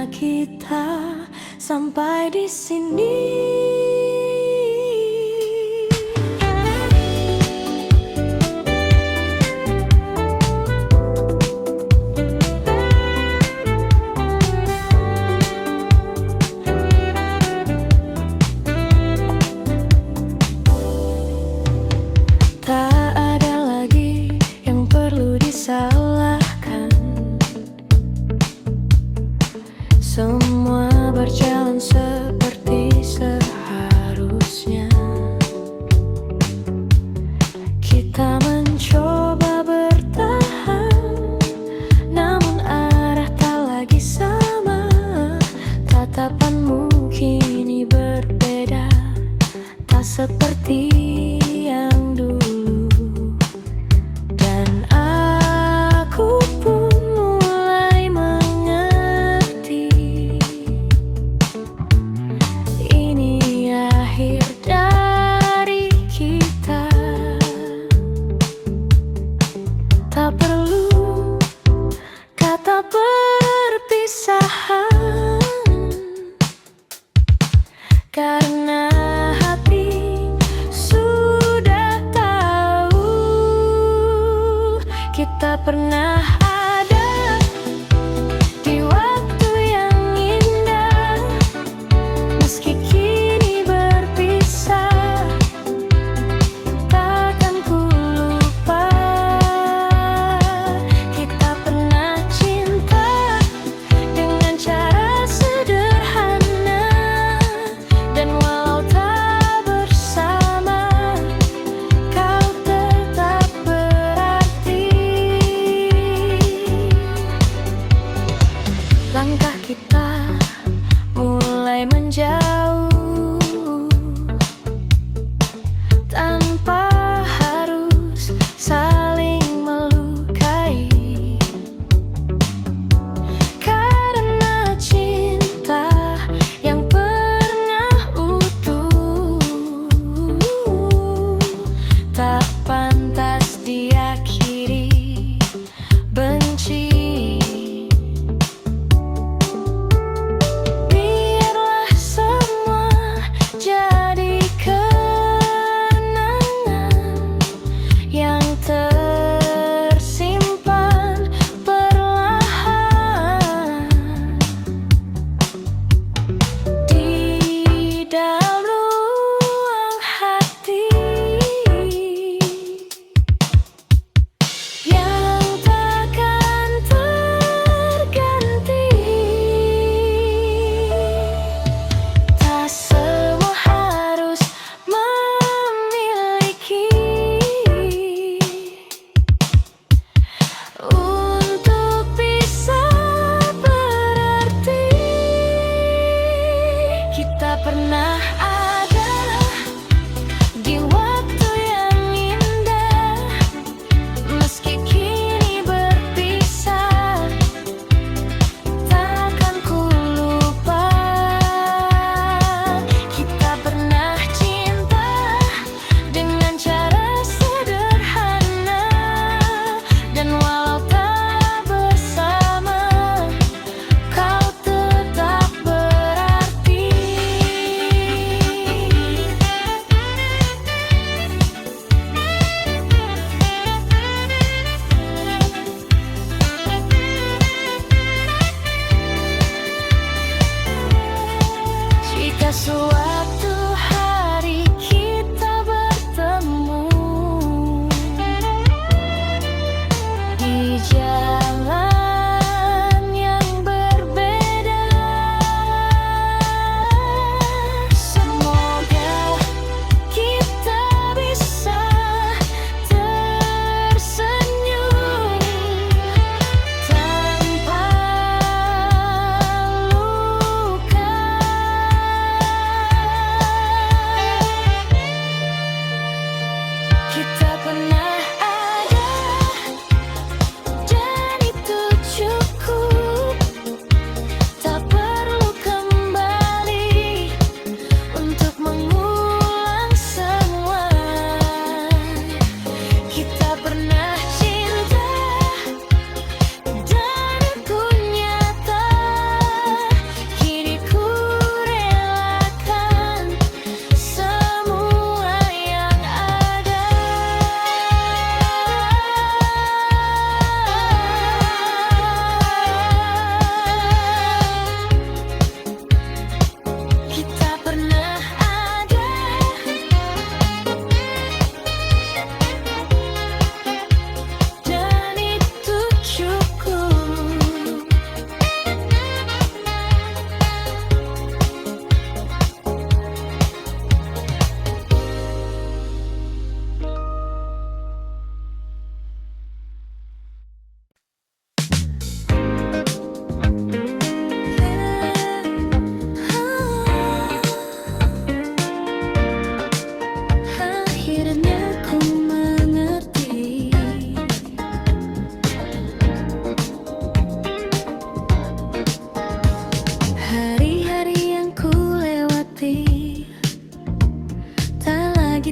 kita sampai di sini. Tak ada lagi yang perlu disalahkan. Semua berjalan seperti seharusnya. Kita mencoba bertahan, namun arah tak lagi sama. Tatapanmu kini berbeda, tak seperti yang dulu. Dan aku pun mulai mengerti, ini akhir dari kita. Tak perlu kata perpisahan, karena hati sudah tahu kita pernah ada di waktu yang indah. Meski kini berpisah, takkan ku lupa kita pernah cinta dengan cara sederhana. Dan walau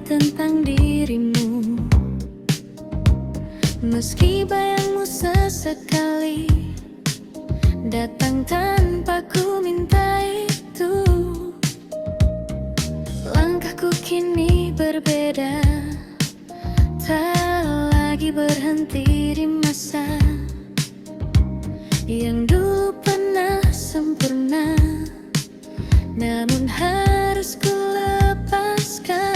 tentang dirimu. Meski bayangmu sesekali datang tanpa ku minta itu, langkahku kini berbeda, tak lagi berhenti di masa yang dulu pernah sempurna, namun harus ku lepaskan.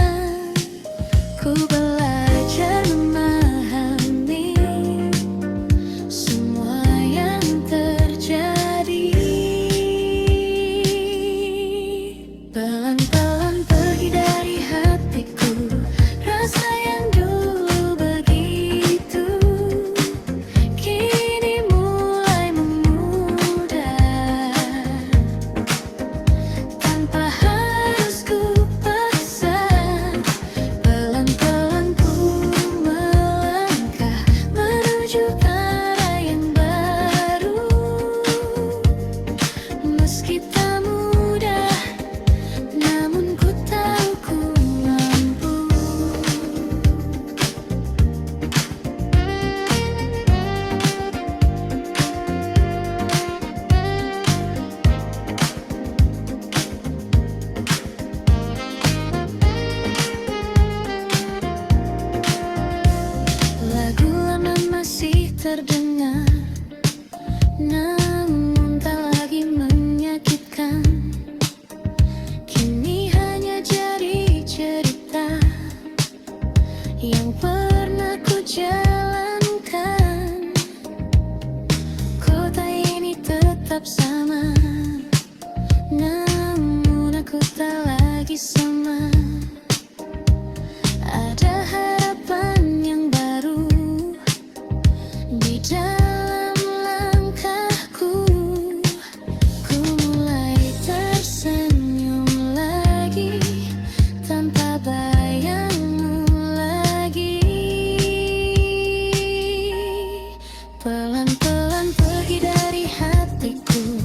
Ku belajar memahami semua yang terjadi. Pelan-pelan pergi dari hatiku rasa yang dulu begitu, kini mulai memudar tanpa harus ku paksa. Pelan-pelan ku melangkah menuju arah yang baru, meski tak mudah, namun ku tahu ku mampu. Lagu lama masih terdengar, namun tak lagi menyakitkan. Kini hanya jadi cerita yang pernah ku jalankan. Kota ini tetap sama, namun aku tak lagi sama. Ada harapan yang baru di dalam langkahku. Ku mulai tersenyum lagi tanpa bayangmu lagi. Pelan-pelan pergi dari hatiku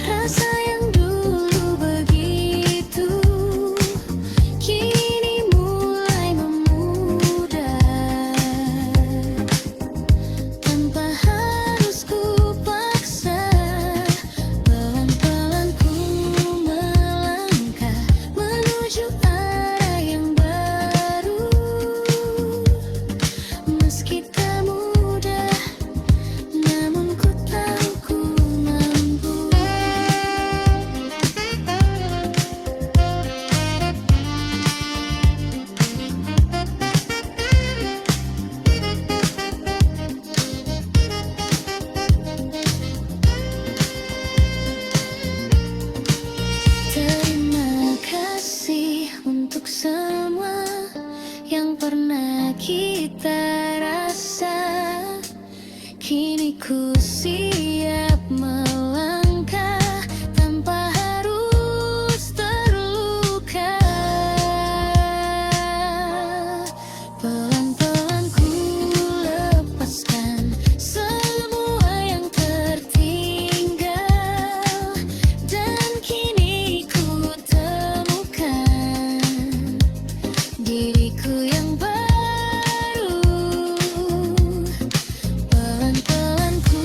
rasa yang dulu begitu, kini mulai memudar tanpa harus ku paksa. Pelan-pelan ku melangkah menuju arah yang baru, meski tak mudah, namun ku tahu ku mampu. Terima kasih untuk semua yang pernah kita rasa. Kini ku siap melangkah tanpa harus terluka. Pelan-pelan ku lepaskan semua yang tertinggal, dan kini ku temukan diriku yang baru. Pelan-pelan ku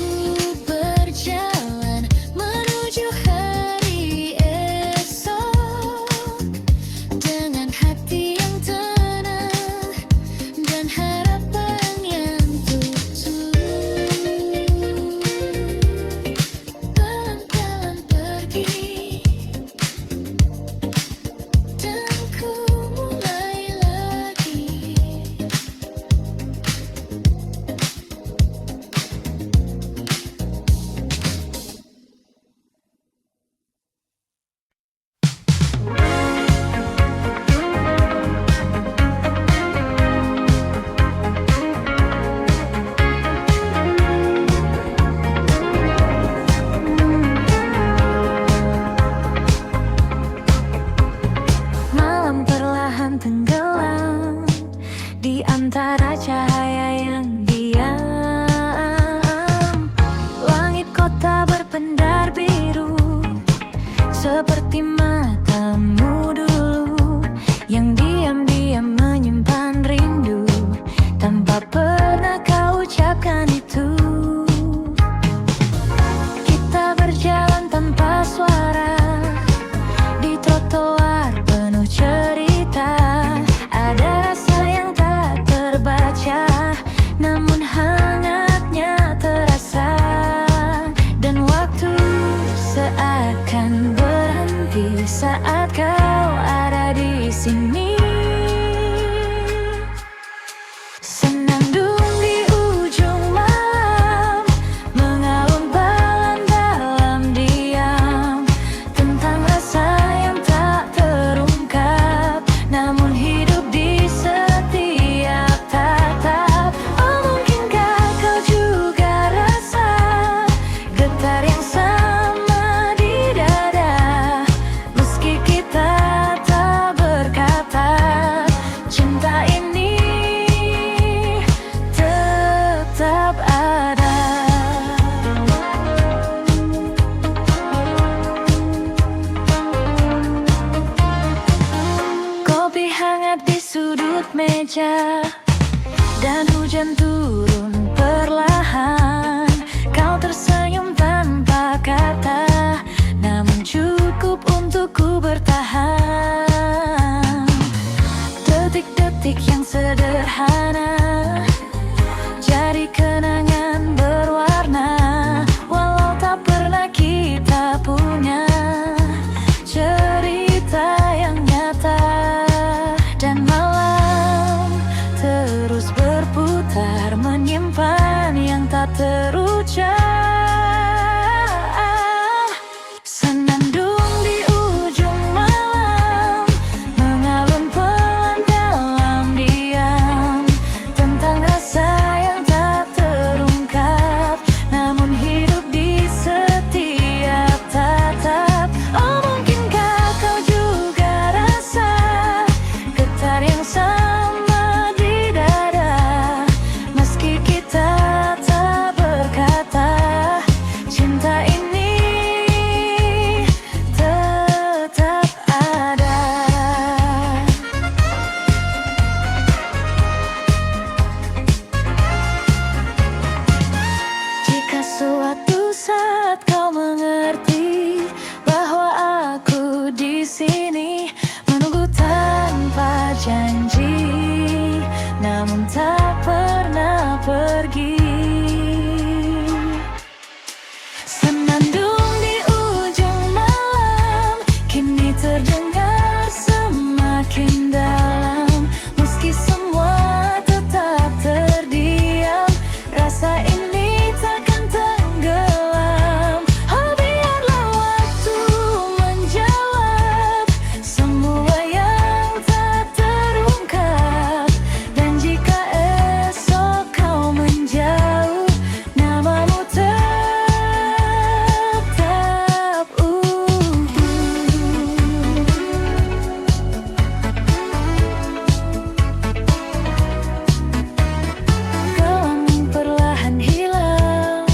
sini. Senandung di ujung malam, mengalun pelan dalam diam, tentang rasa yang tak terungkap, namun hidup di setiap tatap. Oh, mungkinkah kau juga rasa getar yang sama di dada, meski kita tak berkata, cinta ini tetap ada. Kopi hangat di sudut meja, dan hujan turun perlahan. Kau tersenyum tanpa kata, namun cukup untukku bertahan. Detik-detik yang sederhana jadi kenangan berwarna, walau tak pernah kita punya cerita yang nyata. Dan malam terus berputar, menyimpan yang tak terucap. Senandung di ujung malam, mengalun pelan dalam diam, tentang rasa yang tak terungkap, namun hidup di setiap tatap. Oh, mungkinkah kau juga rasa getar yang sama di dada, meski kita tak berkata, cinta ini tetap ada. Jika suatu saat kau mengerti bahwa aku di sini menunggu tanpa janji, namun tak pernah pergi. Senandung di ujung malam, kini terdengar semakin dalam, meski semua tetap terdiam, rasa ini takkan tenggelam. Oh, biarlah waktu menjawab semua yang tak terungkap, dan jika esok kau menjauh, namamu tetap utuh. Gelang perlahan hilang,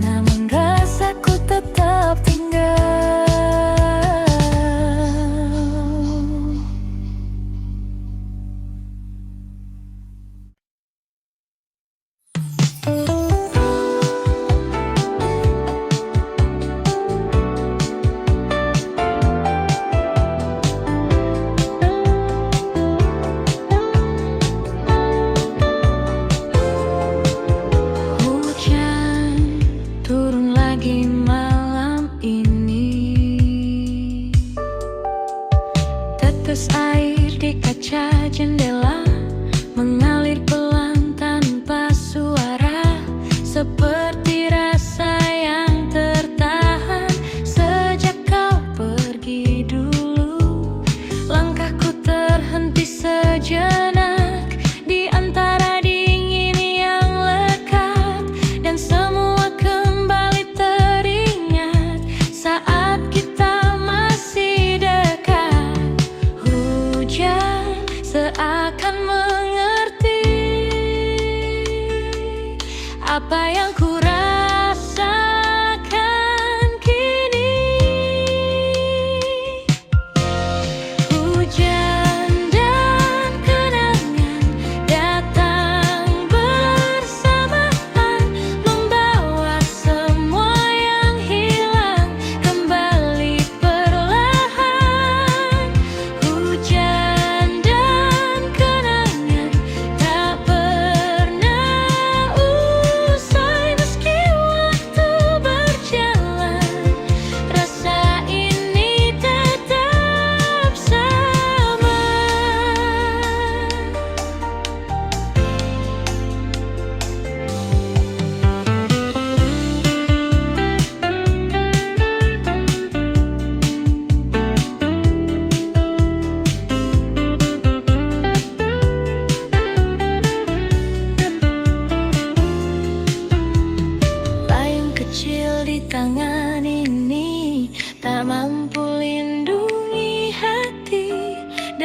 namun rasaku tetap tinggal. Hujan turun lagi malam ini, tetes air di kaca jendela mengalir pelan tanpa suara, seperti rasa yang tertahan sejak kau pergi dulu. Langkahku terhenti sejenak di antara dingin yang lekat, dan semua kembali teringat saat kita masih dekat. Hujan seakan mengerti apa yang ku rasakan kini. Hujan dan kenangan datang bersamaan, membawa semua yang hilang kembali perlahan. Hujan dan kenangan tak pernah usai.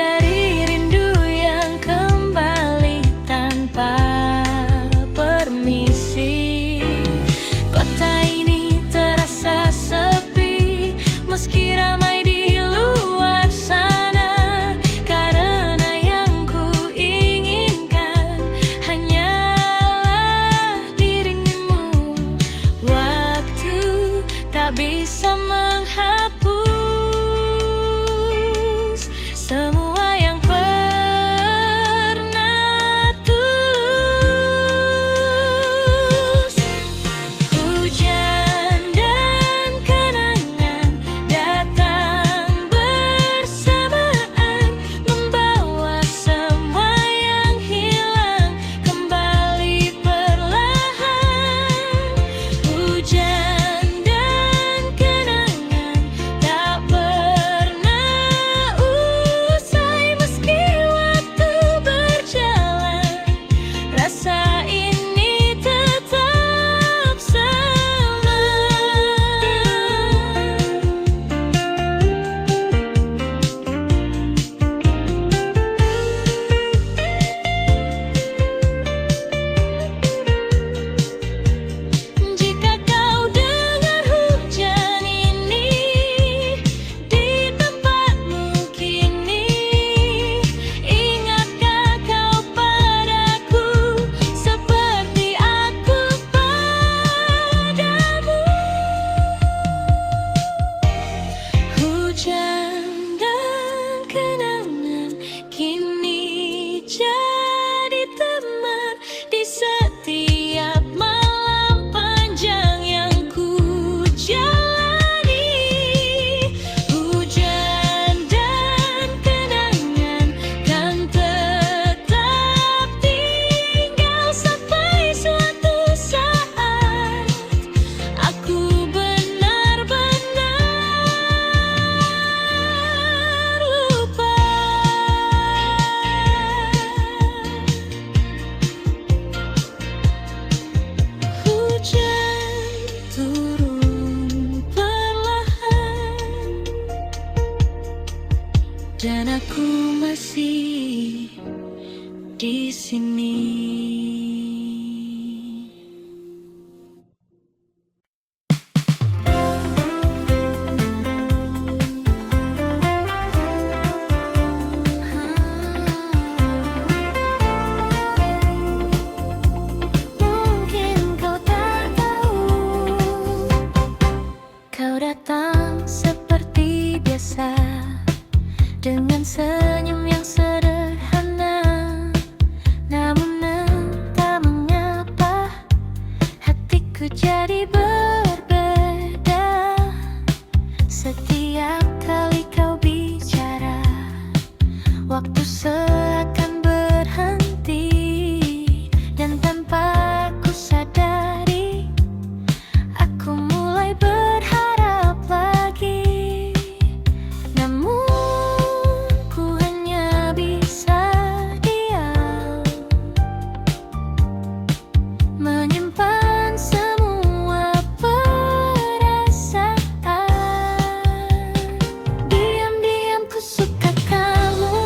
dari rindu yang kembali tanpa permisi. Kota ini terasa sepi meski ramai di luar sana, karena yang ku inginkan hanyalah dirimu. Waktu tak bisa menghapus semua yang pernah tulus. Hujan dan kenangan datang bersamaan, membawa semua yang hilang kembali perlahan. Hujan dan kenangan tak pernah usai meski waktu berjalan, rasa ini tetap sama. Jika kau dengar hujan ini di tempatmu kini, ingatkah kau padaku seperti aku padamu? Hujan dan kenangan kini jadi teman di setiap malam panjang yang ku jalani. Hujan dan kenangan kan tetap tinggal sampai suatu saat aku benar-benar lupa. Hujan turun perlahan dan aku masih di sini. Mungkin kau tak tahu, kau datang seperti biasa dengan senyum yang sederhana, namun entah mengapa hatiku jadi berbeda. Setiap kali kau bicara, waktu seakan berhenti, dan tanpa ku sadari aku mulai berharap lagi. Namun ku hanya bisa diam, menyimpan semua perasaan. Diam-diam ku suka kamu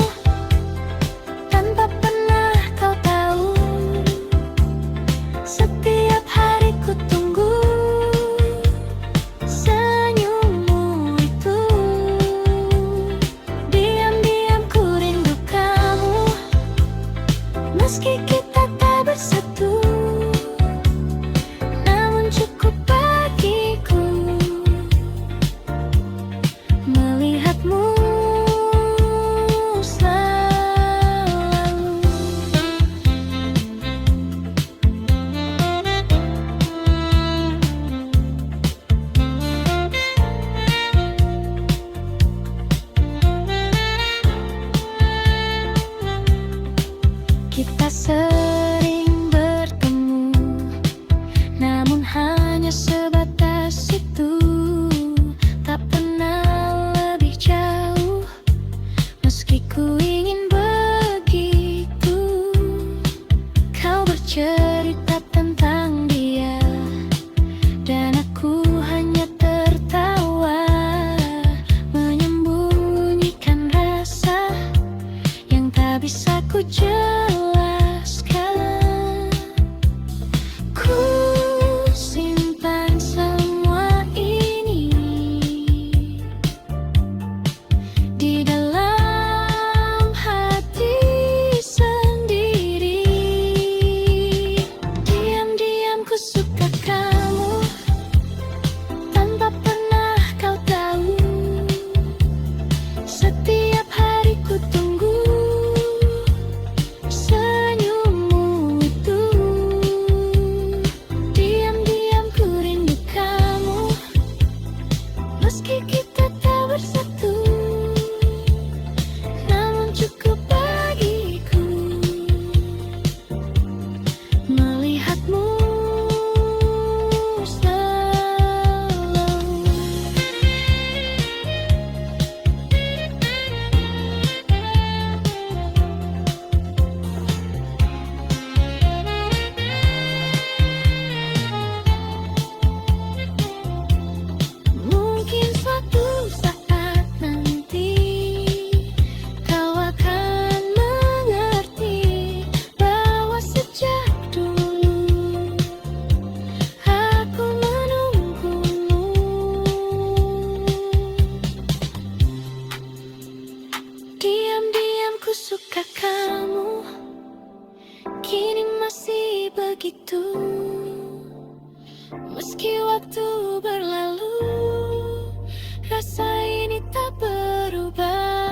tanpa pernah kau tahu. Setiap hari ku tunggu senyummu itu. Diam-diam ku rindu kamu meski kita tak bersatu, namun cukup bagiku melihatmu selalu. Kita sering bertemu, namun hanya sebatas itu. Tak pernah lebih jauh, meski ku ingin begitu. Kau bercerita tentang dia, dan aku hanya tertawa, menyembunyikan rasa begitu. Meski waktu berlalu, rasa ini tak berubah.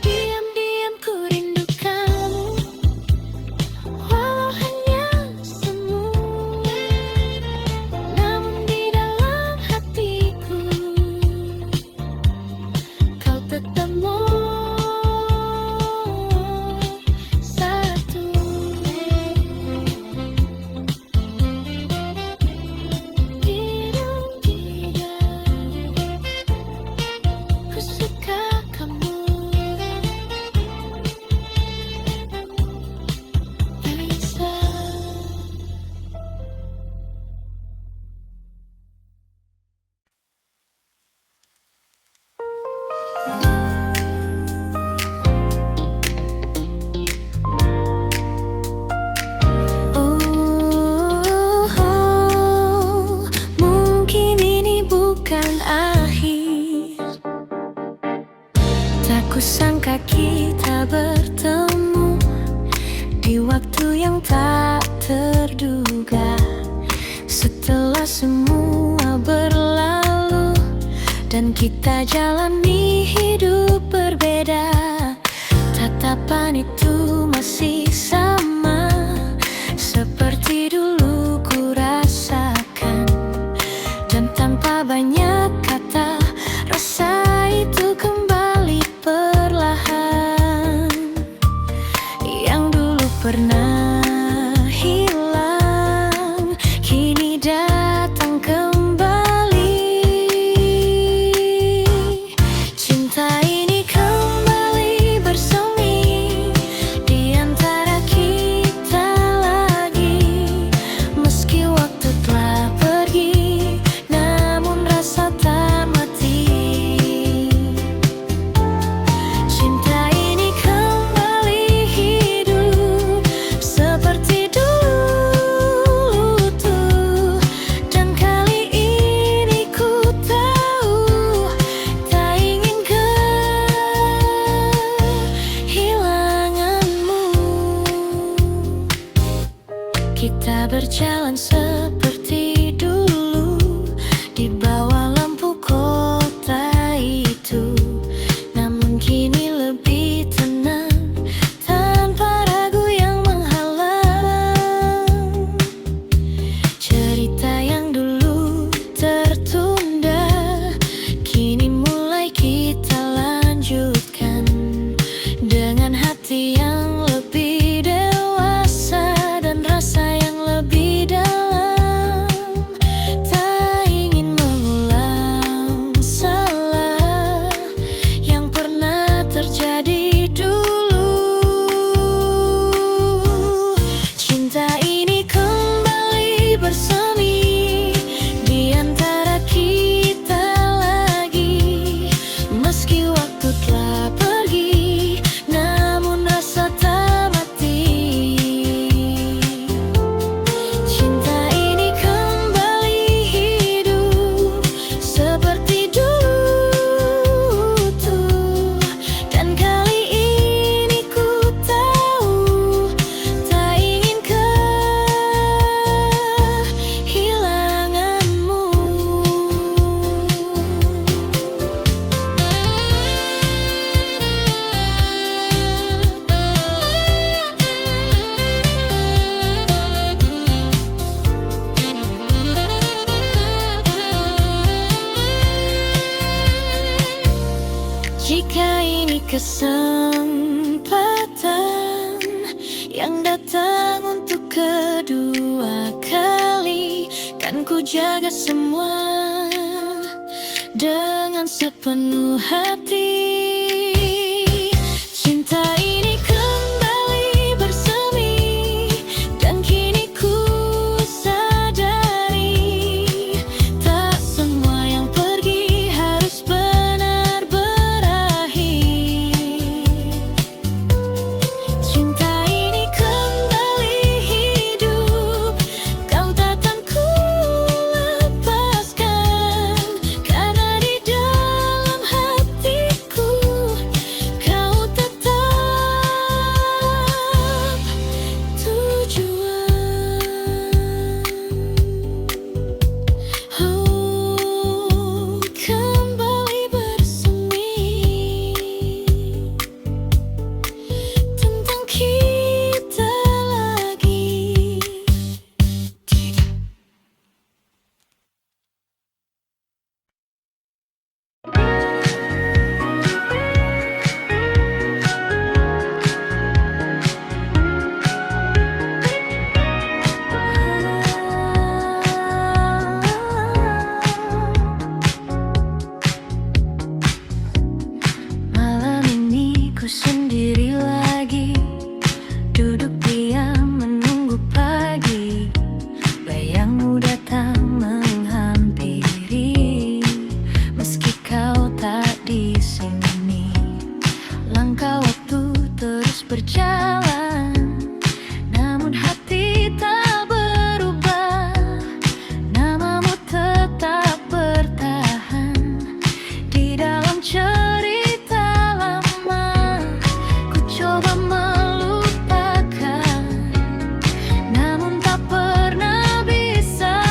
Diam-diam ku rindu kamu, walau hanya semu. Namun di dalam hatiku, kau tetap satu. Ku suka kamu, Elisa. Mungkin ini bukan akhir. Tak kusangka kita bertemu di waktu yang tak terduga. Setelah semua berlalu dan kita jalani hidup berbeda, tatapan itu masih sama seperti dulu ku rasakan. Dan tanpa banyak kata, rasa itu kembali perlahan. Yang dulu pernah hilang, kini datang kembali. Cinta ini kembali bersemi di antara kita lagi. Meski waktu telah pergi, namun rasa tak mati. Cinta ini kembali hidup seperti dulu tuh. Dan kali ini ku tahu tak ingin kehilanganmu. Kita berjalan seperti dulu di bawah lampu kota itu. Namun kini lebih tenang, tanpa ragu yang menghalang. Cerita yang dulu tertunda, kini mulai kita lanjutkan. Dengan hati yang lebih dewasa dan rasa yang lebih dalam. Tak ingin mengulang salah yang pernah terjadi dulu. Cinta ini kembali bersemi di antara kita lagi. Meski waktu telah pergi, namun rasa tak mati. Cinta ini kembali hidup seperti dulu tuh. Dan kali ini ku tahu tak ingin kehilanganmu. Jika ini kesempatan yang datang untuk kedua kali, kan ku jaga semua dengan sepenuh hati. Cinta ini kembali bersemi dan kini ku sadari tak semua yang pergi harus benar berakhir. Cinta ini kembali hidup, kau takkan ku lepaskan. Karena di dalam hatiku Jika waktu terus berjalan, namun hati tak berubah, namamu tetap bertahan di dalam cerita lama. Ku coba melupakan, namun tak pernah bisa.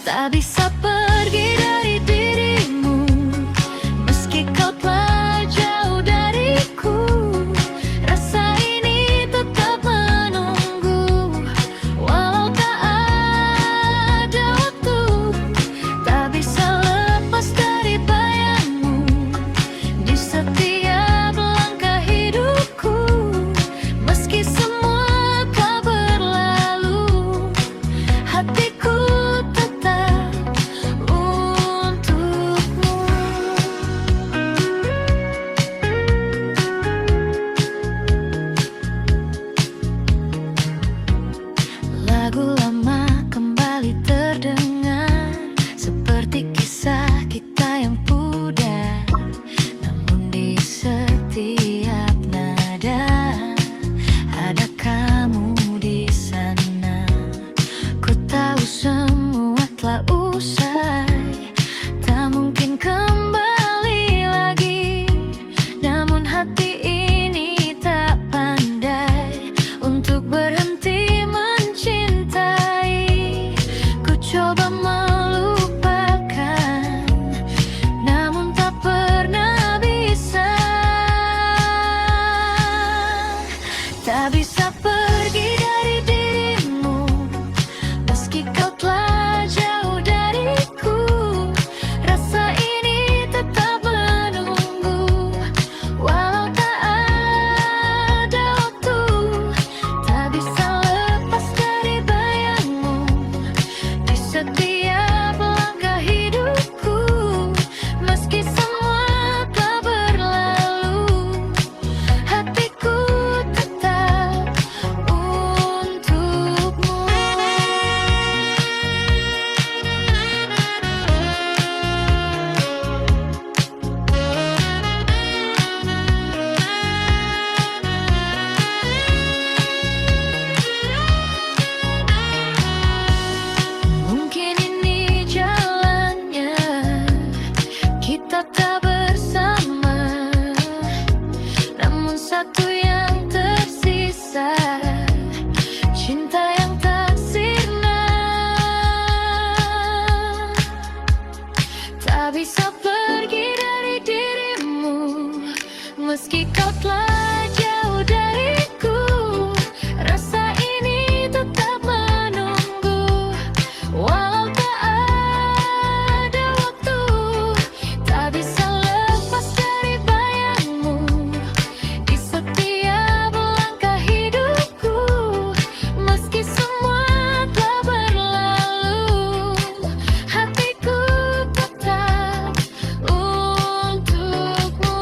Tak bisa pergi dari dirimu, meski kau telah jauh dariku. Rasa ini tetap menunggu, walau tak ada waktu. Tak bisa lepas dari bayangmu di setiap langkah hidupku. Meski semua telah berlalu, hatiku tetap untukmu. Lagu lama kembali terdengar, seperti kisah kita yang pudar. Namun di setiap nada ada kamu di sana. Ku tahu semua telah usai, tak mungkin kembali lagi. Namun hati ini tak pandai untuk berhenti mencintai. Ku coba melupakan, namun tak pernah bisa. Tak bisa pergi dari dirimu, meski kau telah jauh dariku. Rasa ini tetap menunggu, walau tak ada waktu. Tak bisa lepas dari bayangmu di setiap langkah hidupku. Meski semua telah berlalu, hatiku tetap untukmu. Mungkin ini jalannya, kita tak bersama. Namun satu yang tersisa, cinta yang tak sirna. Tak bisa pergi dari dirimu, meski kau telah jauh dariku. Rasa ini tetap menunggu, walau tak ada waktu. Tak bisa lepas dari bayangmu di setiap langkah hidupku. Meski semua telah berlalu, hatiku tetap untukmu.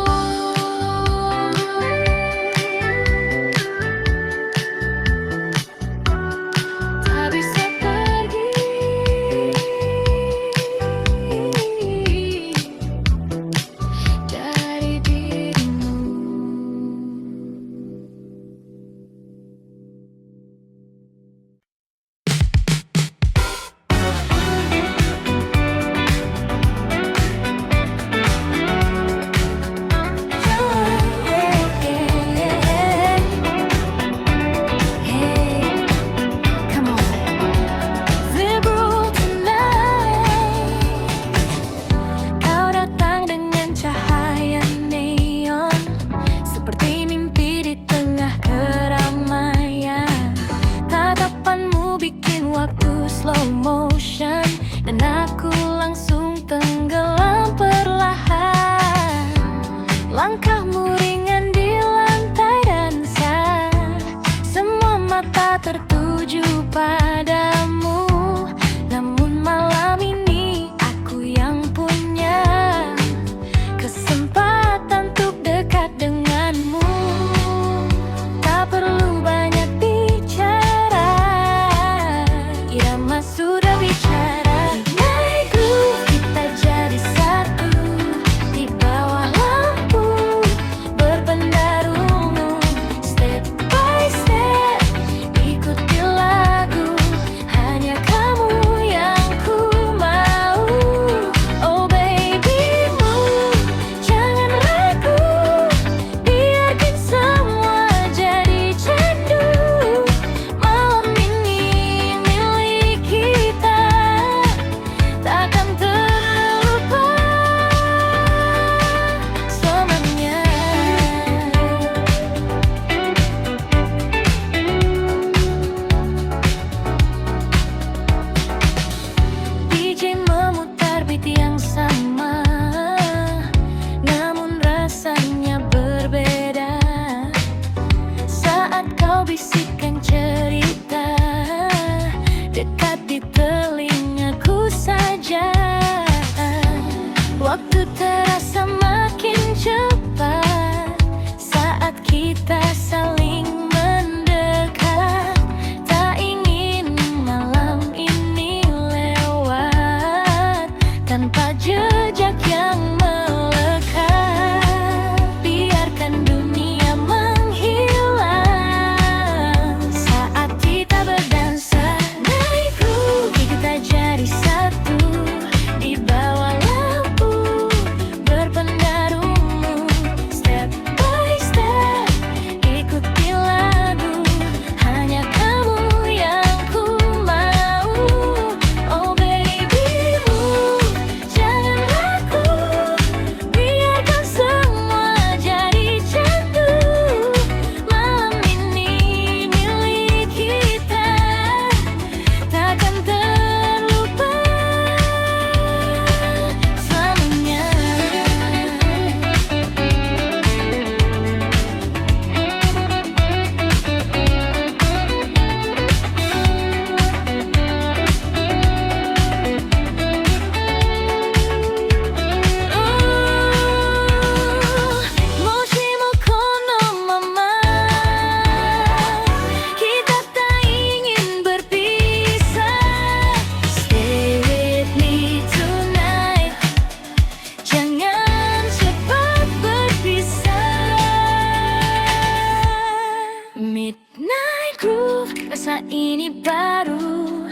ini baru,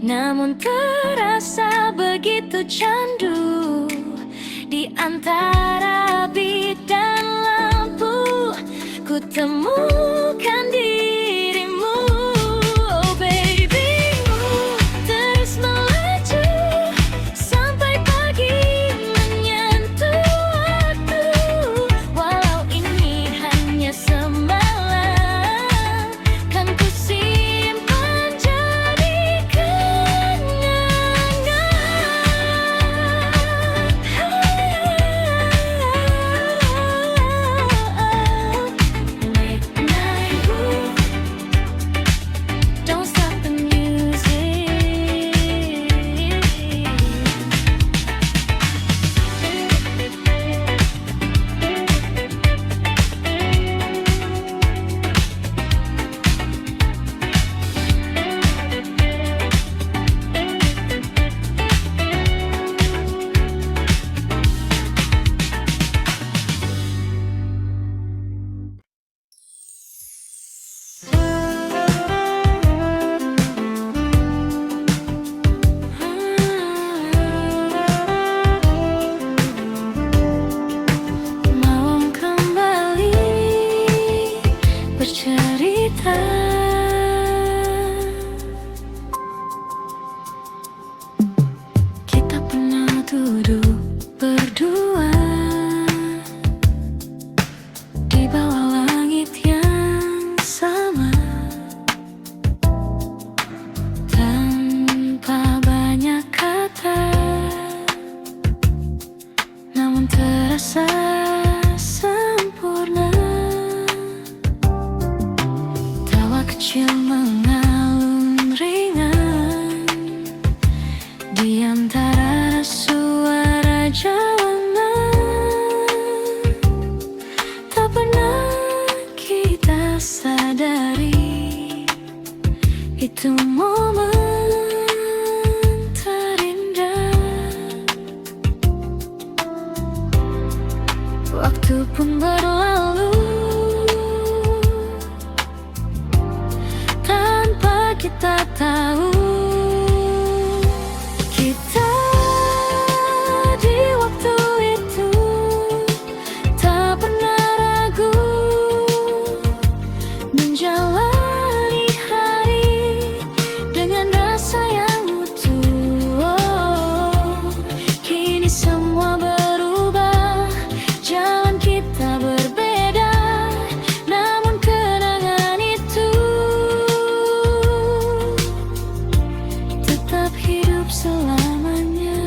namun terasa begitu candu. Di antara beat dan lampu, ku temukan dirimu. Oh babymu, terus melaju sampai pagi menyentuh waktu. Walau ini hanya semalam, kan ku simpan jadi kenangan. Late night groove, don't stop the music. Malam kembali bercerita. Kita pernah duduk berdua di bawah langit yang sama, tanpa banyak kata, namun terasa sempurna. Tawa kecil mengalun ringan di antara suara jalanan. Tak pernah kita sadari, itu momen terindah. Waktu pun berlalu tanpa kita tahu. Kita di waktu itu tak pernah ragu menjalani hari dengan rasa yang utuh. Oh, kini semua berubah, jalan kita berbeda, namun kenangan itu tetap hidup selamanya.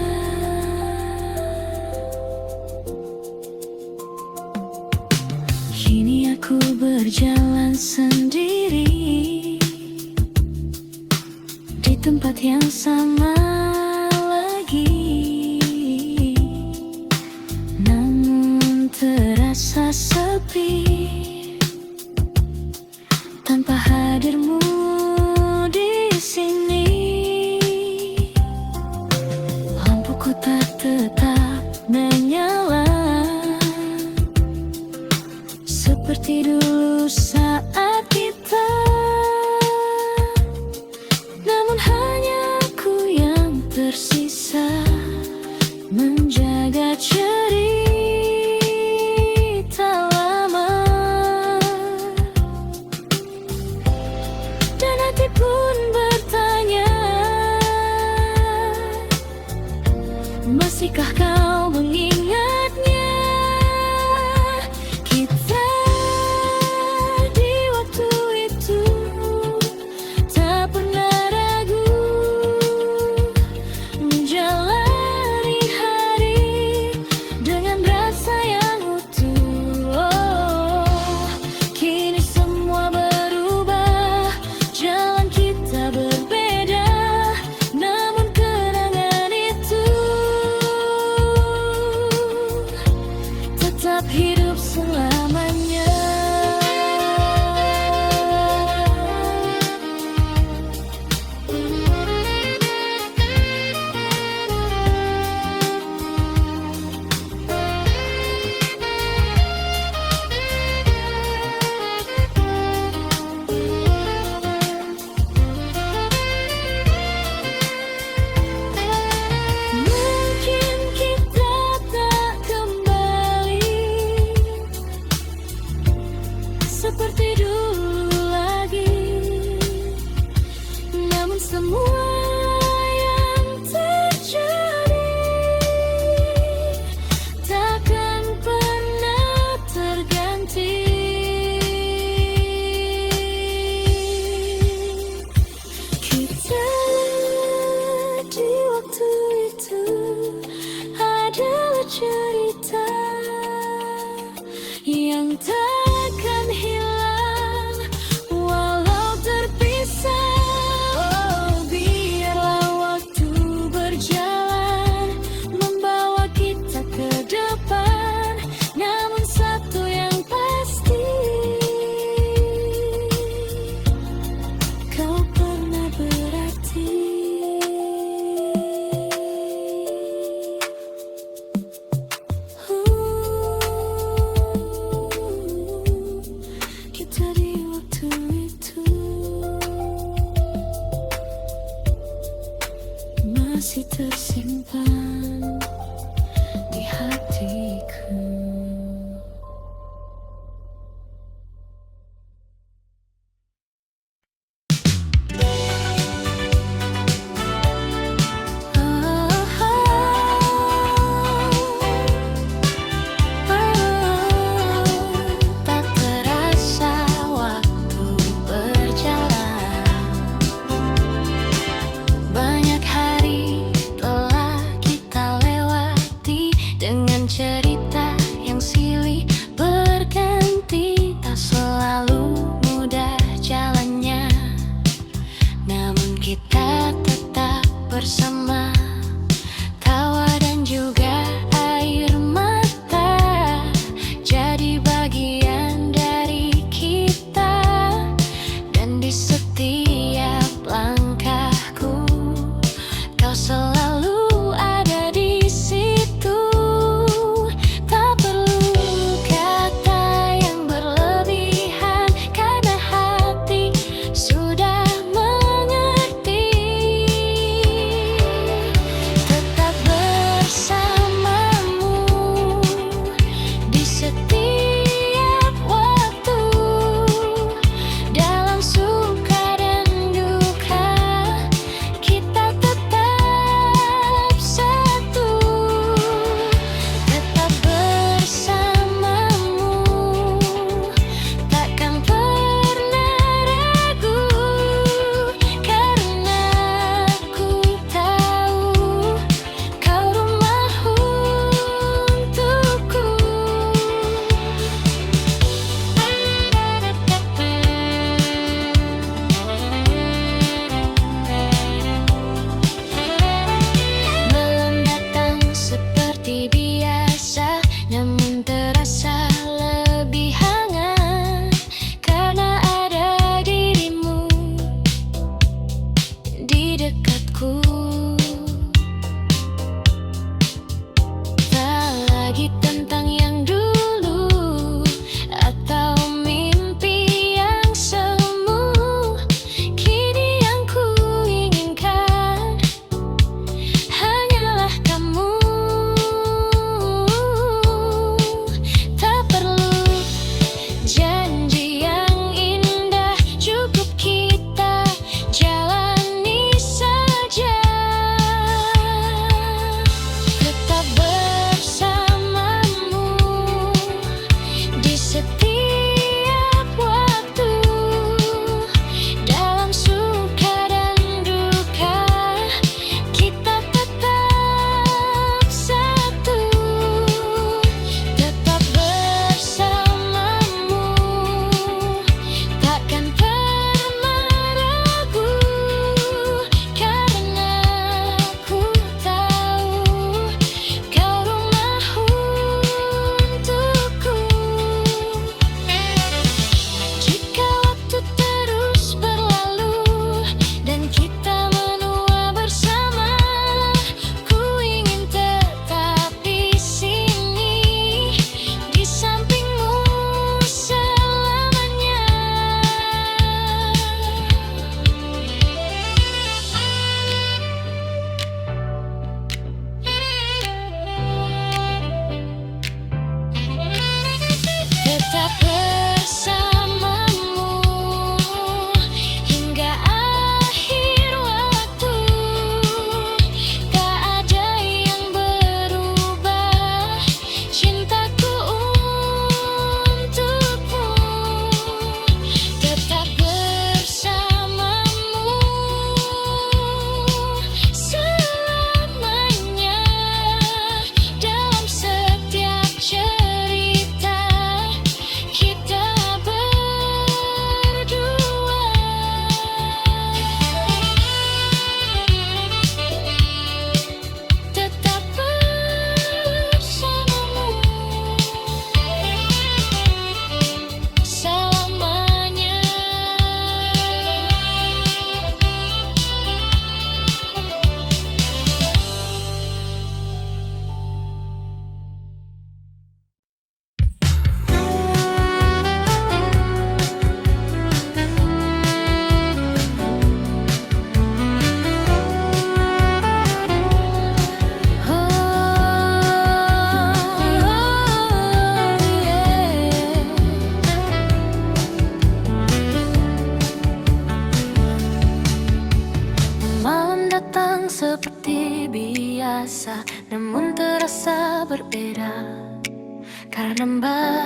Kini aku berjalan sendiri di tempat yang sama lagi, namun terasa sepi tanpa hadirmu di sini. Lampuku tak tetap menyala seperti dulu saat kita, namun hanya aku yang tersisa menjaga cerita lama. Dan hati pun bertanya, masihkah kau mengingatnya? Kita di waktu itu tak pernah ragu menjalani hari dengan rasa yang utuh. Oh, kini semua berubah, jalan kita berbeda, namun kenangan itu tetap hidup selamanya. takkan hilang walau terpisah. Oh, biarlah waktu berjalan membawa kita ke depan, namun satu yang pasti, kau pernah berarti.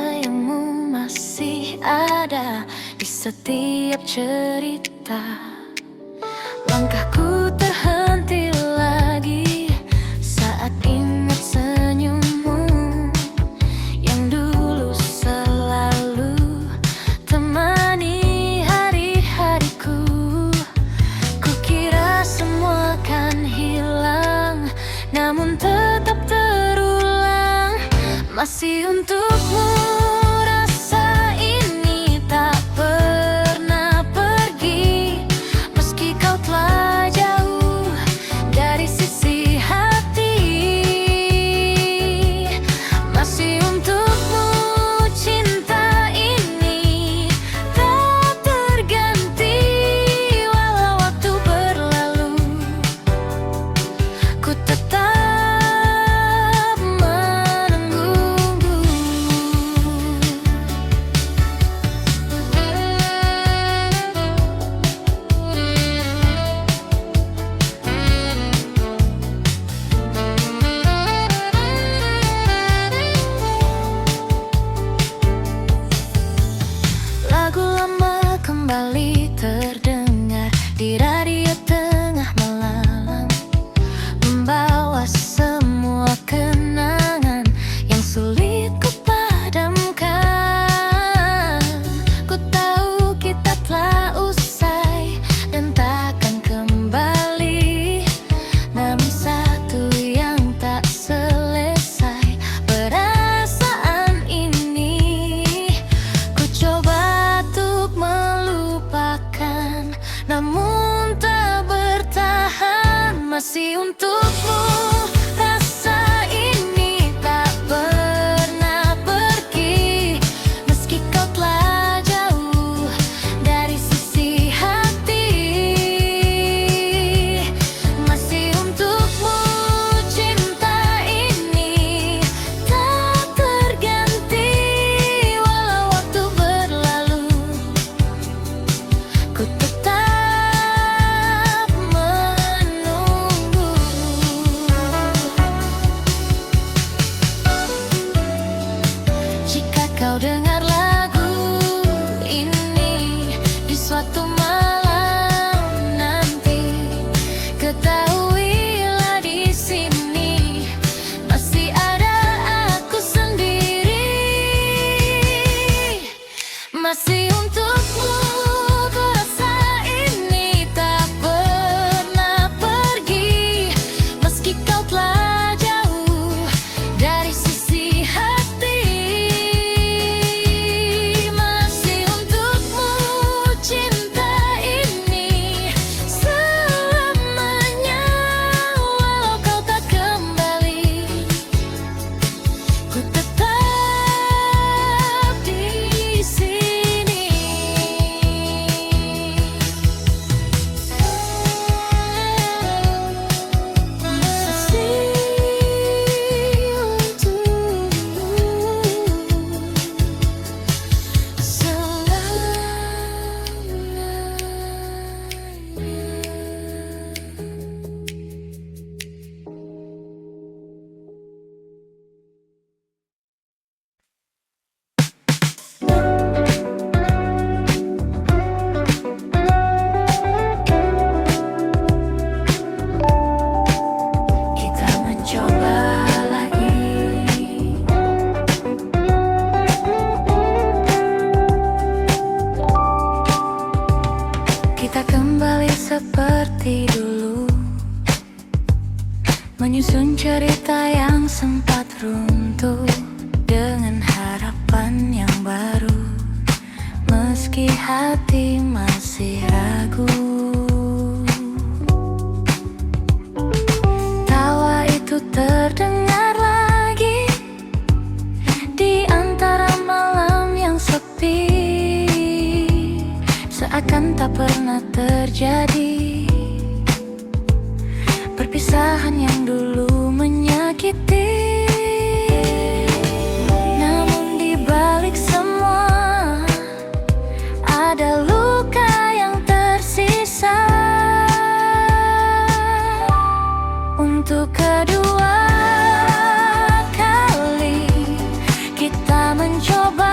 sayangmu masih ada di setiap cerita. Langkahku terhenti lagi saat ingat senyummu yang dulu selalu temani hari-hariku. Kukira semua kan hilang, namun tetap terulang. Masih untukmu rasa ini tak pernah pergi, meski kau telah jauh dari sisi hati. Masih untukmu cinta ini tak terganti, walau waktu berlalu ku tetap kembali terdengar di radio tengah malam, membawa semua kenangan yang sulit ku padamkan. Ku tahu kita telah usai dan takkan kembali, namun satu yang tak selesai, perasaan ini ku coba melupakan, namun tak bertahan. Masih untukmu rasa ini tak pernah pergi, meski kau telah jauh dari sisi hati. Masih untukmu cinta ini tak terganti, walau waktu berlalu ku tetap menunggu. Jika kau dengar lagu ini di suatu malam nanti, ketahuilah di sini masih ada aku sendiri. Masih untukmu seperti dulu, menyusun cerita yang sempat runtuh dengan harapan yang baru, meski hati masih ragu. Tawa itu terdengar lagi di antara malam yang sepi, seakan tak pernah terjadi. Perpisahan yang dulu menyakiti, namun di balik semua ada luka yang tersisa. Untuk kedua kali kita mencoba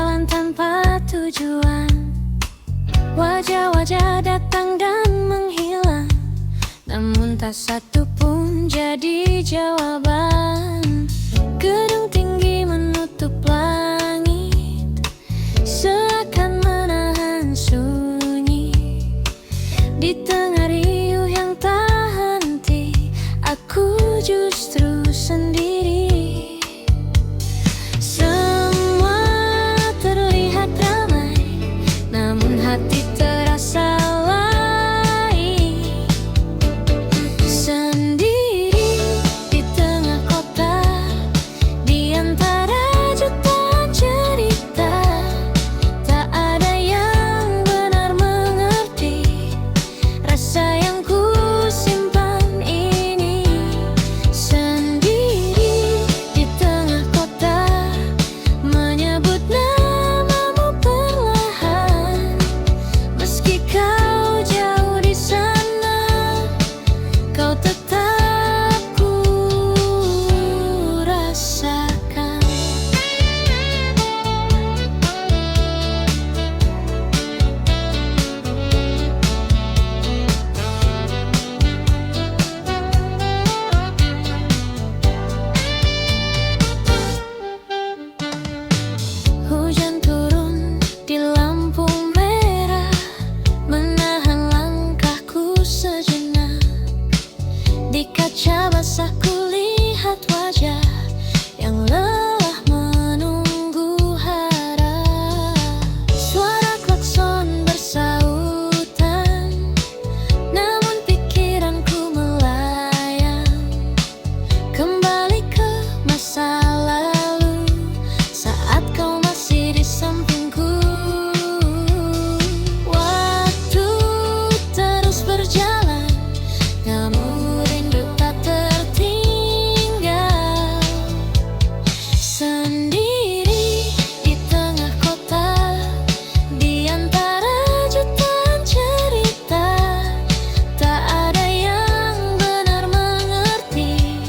berjalan tanpa tujuan. Wajah-wajah datang dan menghilang, namun tak satu pun jadi jawaban. Gedung tinggi menutup langit, seakan menahan sunyi. Di tengah riuh yang tak henti, aku justru sendiri. Semua terlihat ramai, namun hati terasa lain. Sendiri di tengah kota, di antara jutaan cerita, tak ada yang benar mengerti rasa yang ku simpan ini. Sendiri di tengah kota, menyebut namamu perlahan. Meski kau jauh di sana, kau tetap ku rasakan. Hujan turun di lampu merah, menahan langkahku sejenak. Di kaca basah kulihat wajah yang lelah menunggu harap. Suara klakson bersautan, namun pikiranku melayang kembali ke masa lalu, saat kau masih di sampingku. Waktu terus berjalan, namun rindu tak tertinggal. Sendiri di tengah kota, di antara jutaan cerita, tak ada yang benar mengerti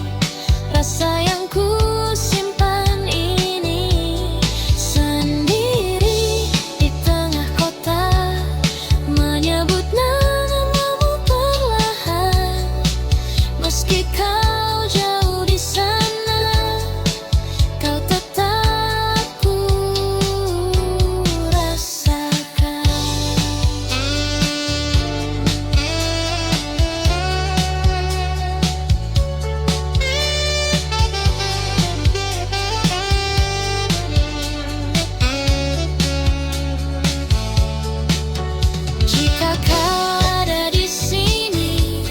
rasa yang ku simpan ini. Sendiri di tengah kota, menyebut namamu perlahan. Meski kau jauh di sana, kau tetap ku rasakan. Jika kau ada di sini,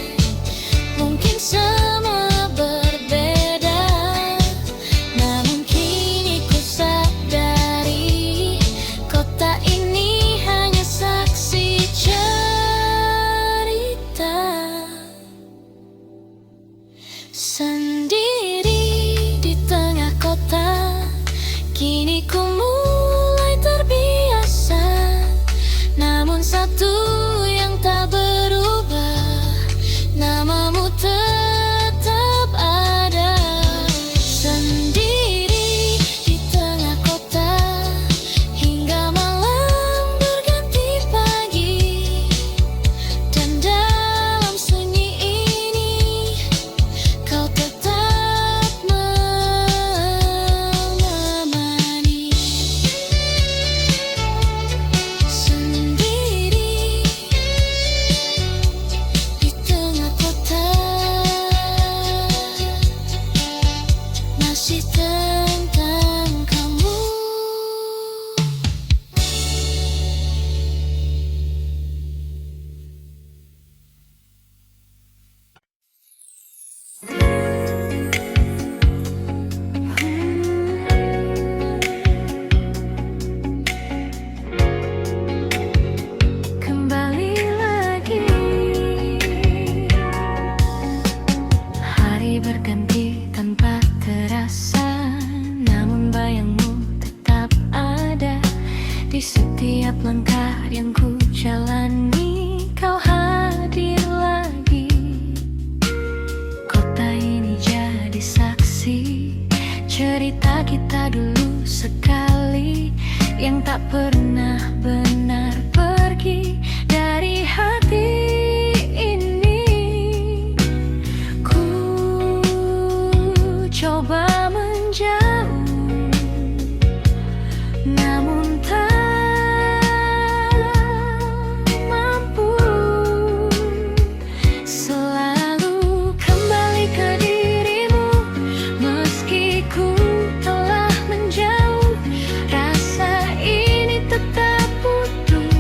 mungkin semua berbeda. Namun kini ku sadari, kota ini hanya saksi cerita. Sendiri di tengah kota, kini ku mulai terbiasa. Namun satu yang tak berubah, namamu tetap ada. Sendiri di tengah kota, hingga malam berganti pagi. Dan dalam sunyi ini, kau tetap menemani. Sendiri di tengah kota, masih tentang kamu. Kembali lagi, hari berganti tanpa terasa, namun bayangmu tetap ada di setiap langkah yang ku jalani. Kau hadir lagi, kota ini jadi saksi cerita kita dulu sekali. yang tak pernah benar pergi dari hati ini. Ku coba menjauh, namun tak mampu. Selalu kembali ke dirimu, meski ku telah menjauh. Rasa ini tetap utuh,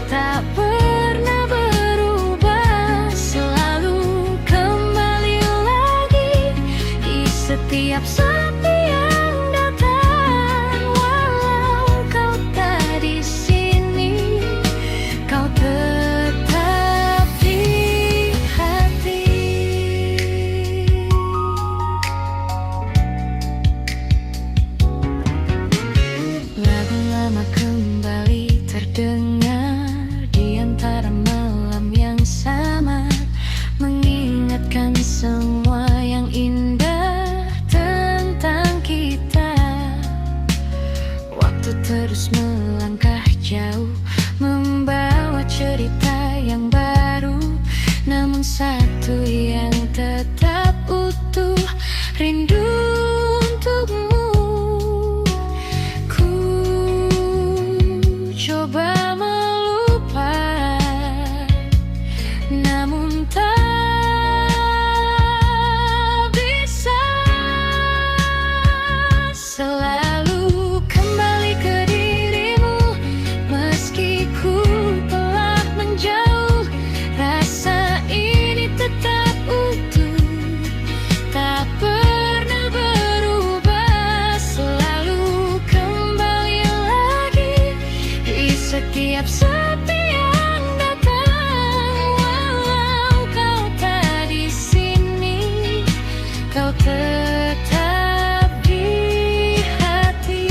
tak pernah berubah. Selalu kembali lagi di setiap sepi yang datang. Walau kau tak di sini, kau tetap di hati. Lagu lama kembali terdengar di antara malam yang samar, mengingatkan semua yang indah tentang kita. Waktu terus melangkah jauh, membawa cerita yang baru, namun satu yang tetap utuh, rindu untukmu. Ku coba melupakan, namun tak bisa. Selalu kembali ke dirimu, meski ku telah menjauh. Rasa ini tetap utuh, tak pernah berubah. Selalu kembali lagi di setiap sepi yang datang. Walau kau tak di sini, kau tetap di hati.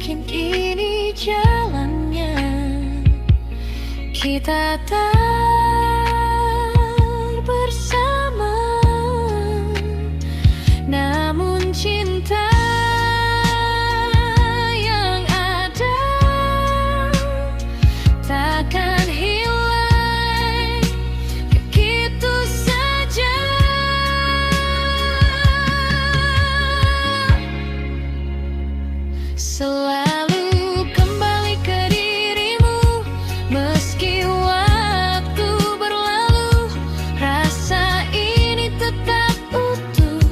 Mungkin ini jalannya, kita tak bersama, namun cinta yang ada takkan hilang begitu saja. Selalu kembali ke dirimu, meski waktu berlalu. Rasa ini tetap utuh,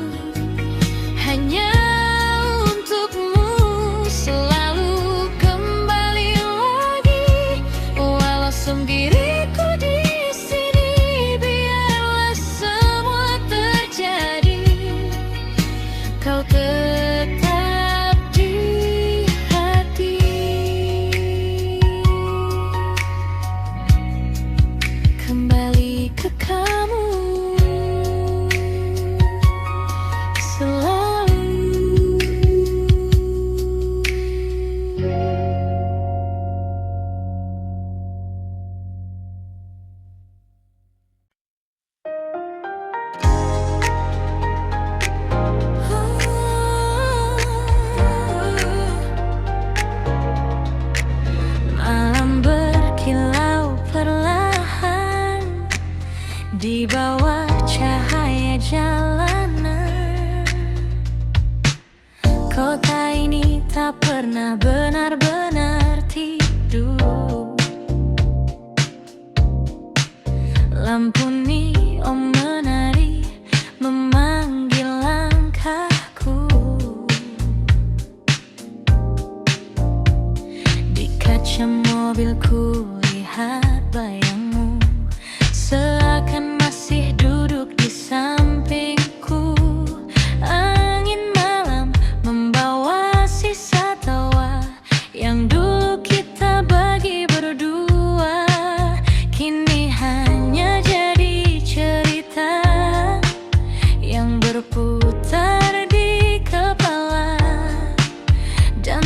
hanya untukmu. Selalu kembali lagi, walau sendiriku di sini. Biarlah semua terjadi, kau tetap di hati. Kembali ke kamu selalu. Malam berkilau perlahan di bawah cahaya jalanan. Kota ini tak pernah benar-benar tidur. Lampu neon menari memanggil langkahku. Di kaca mobilku lihat bayangmu, seakan masih duduk di sampingku. Angin malam membawa sisa tawa yang dulu kita bagi berdua. Kini hanya jadi cerita yang berputar di kepala, dan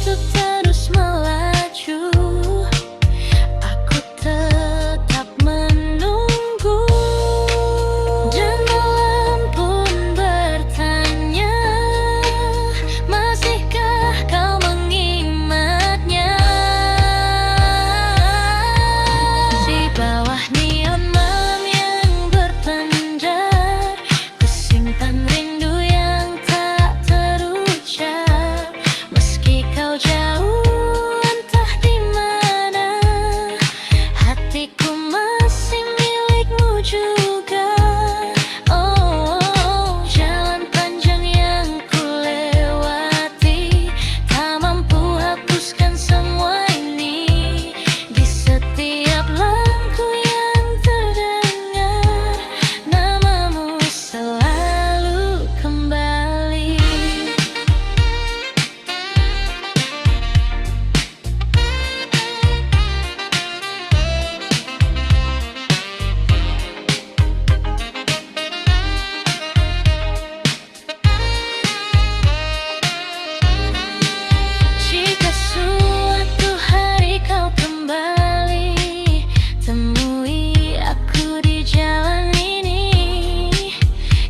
untuk terus melaju. Aku tetap menunggu, dan malam pun bertanya, masihkah kau mengingatnya? Di bawah neon malam yang berpendar, ku simpan rindu yang tak terucap. Meski kau jauh entah di mana, hatiku masih milikmu juga. Oh, jalan panjang yang ku lewati, tak mampu hapuskan semua ini. Di setiap langkah yang terdengar, namamu selalu kembali. Jika suatu hari kau kembali, temui aku di jalan ini,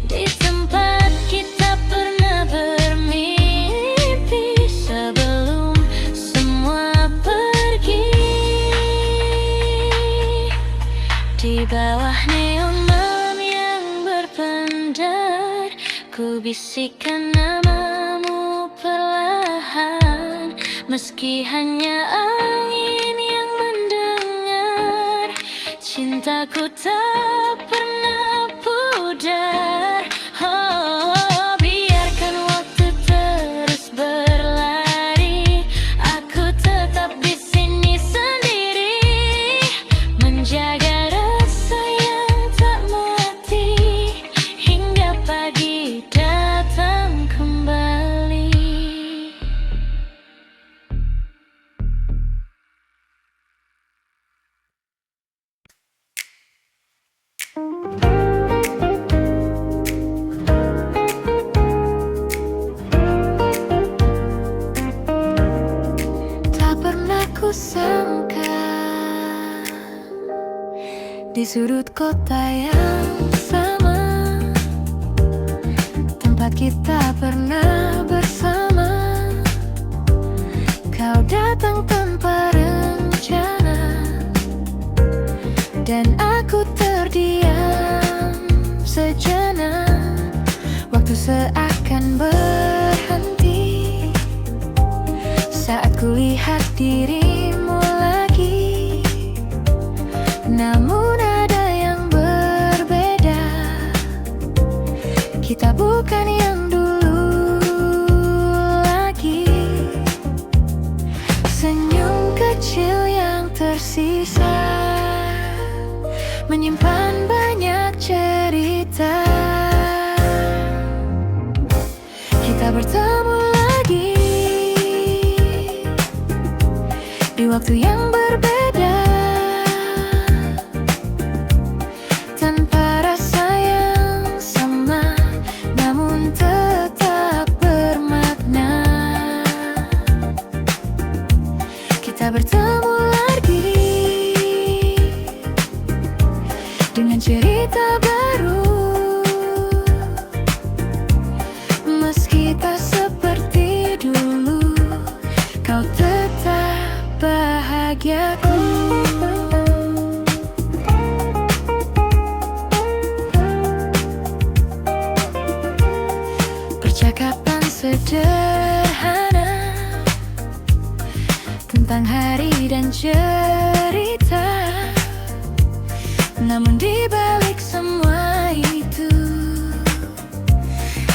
di tempat kita pernah bermimpi sebelum semua pergi. Di bawah neon malam yang berpendar, ku bisikkan namamu perlahan. Meski hanya angin yang mendengar, cintaku tak pernah pudar. Oh, biarkan waktu terus berlari, aku tetap di sini sendiri, menjaga rasa yang tak mati hingga pagi datang kembali. Tak pernah kusangka, di sudut kota yang sama, tempat kita pernah bersama, kau datang tanpa rencana, dan aku terdiam sejenak. Waktu seakan berhenti saat kulihat dirimu lagi. Namun ada yang berbeda, kita bukan yang dulu lagi. Senyum kecil yang tersisa menyimpan banyak cerita. Kita bertemu lagi di waktu yang berbeda, tanpa rasa yang sama, namun tetap bermakna. Kita bertemu lagi dengan cerita baru, meski tak seperti dulu, kau tetap bahagiaku. Percakapan sederhana tentang hari dan cerita, namun di balik semua itu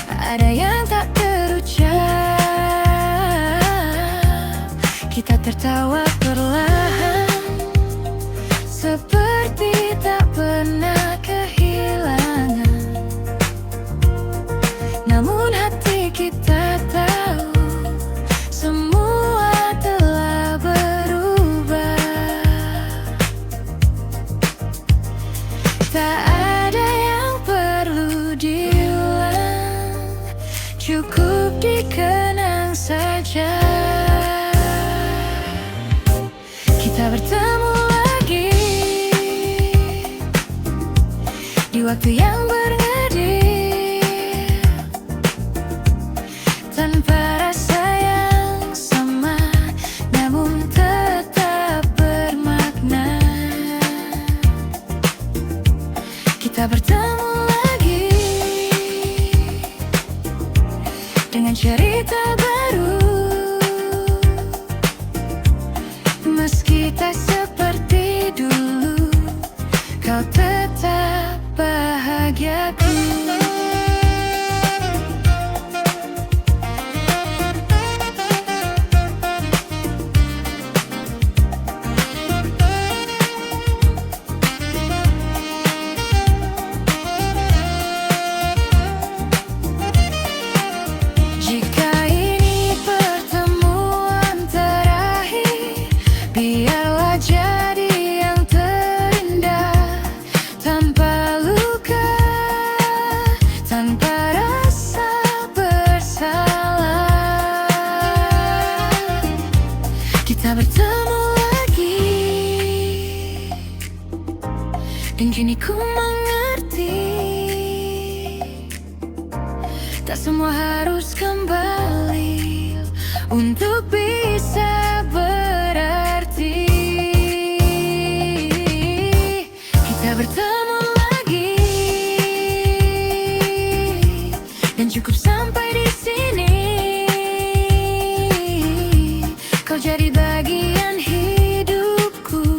ada yang tak terucap. Kita tertawa perlahan, seperti tak pernah kehilangan. Namun hati kita tahu semua telah berubah. Tak ada yang perlu diulang, cukup dikenang saja. Kita bertemu lagi di waktu yang bernadil, tanpa rasa yang sama, namun tetap bermakna. Kita bertemu lagi dengan cerita baru, meski tak seperti dulu, kau tetap bahagiaku. Jika ini pertemuan terakhir, biarlah jadi yang terindah, tanpa luka, tanpa rasa bersalah. Kita bertemu lagi, dan kini ku mengerti, tak semua harus kembali untuk bisa berarti. Kita bertemu lagi, dan cukup sampai di sini. Kau jadi bagian hidupku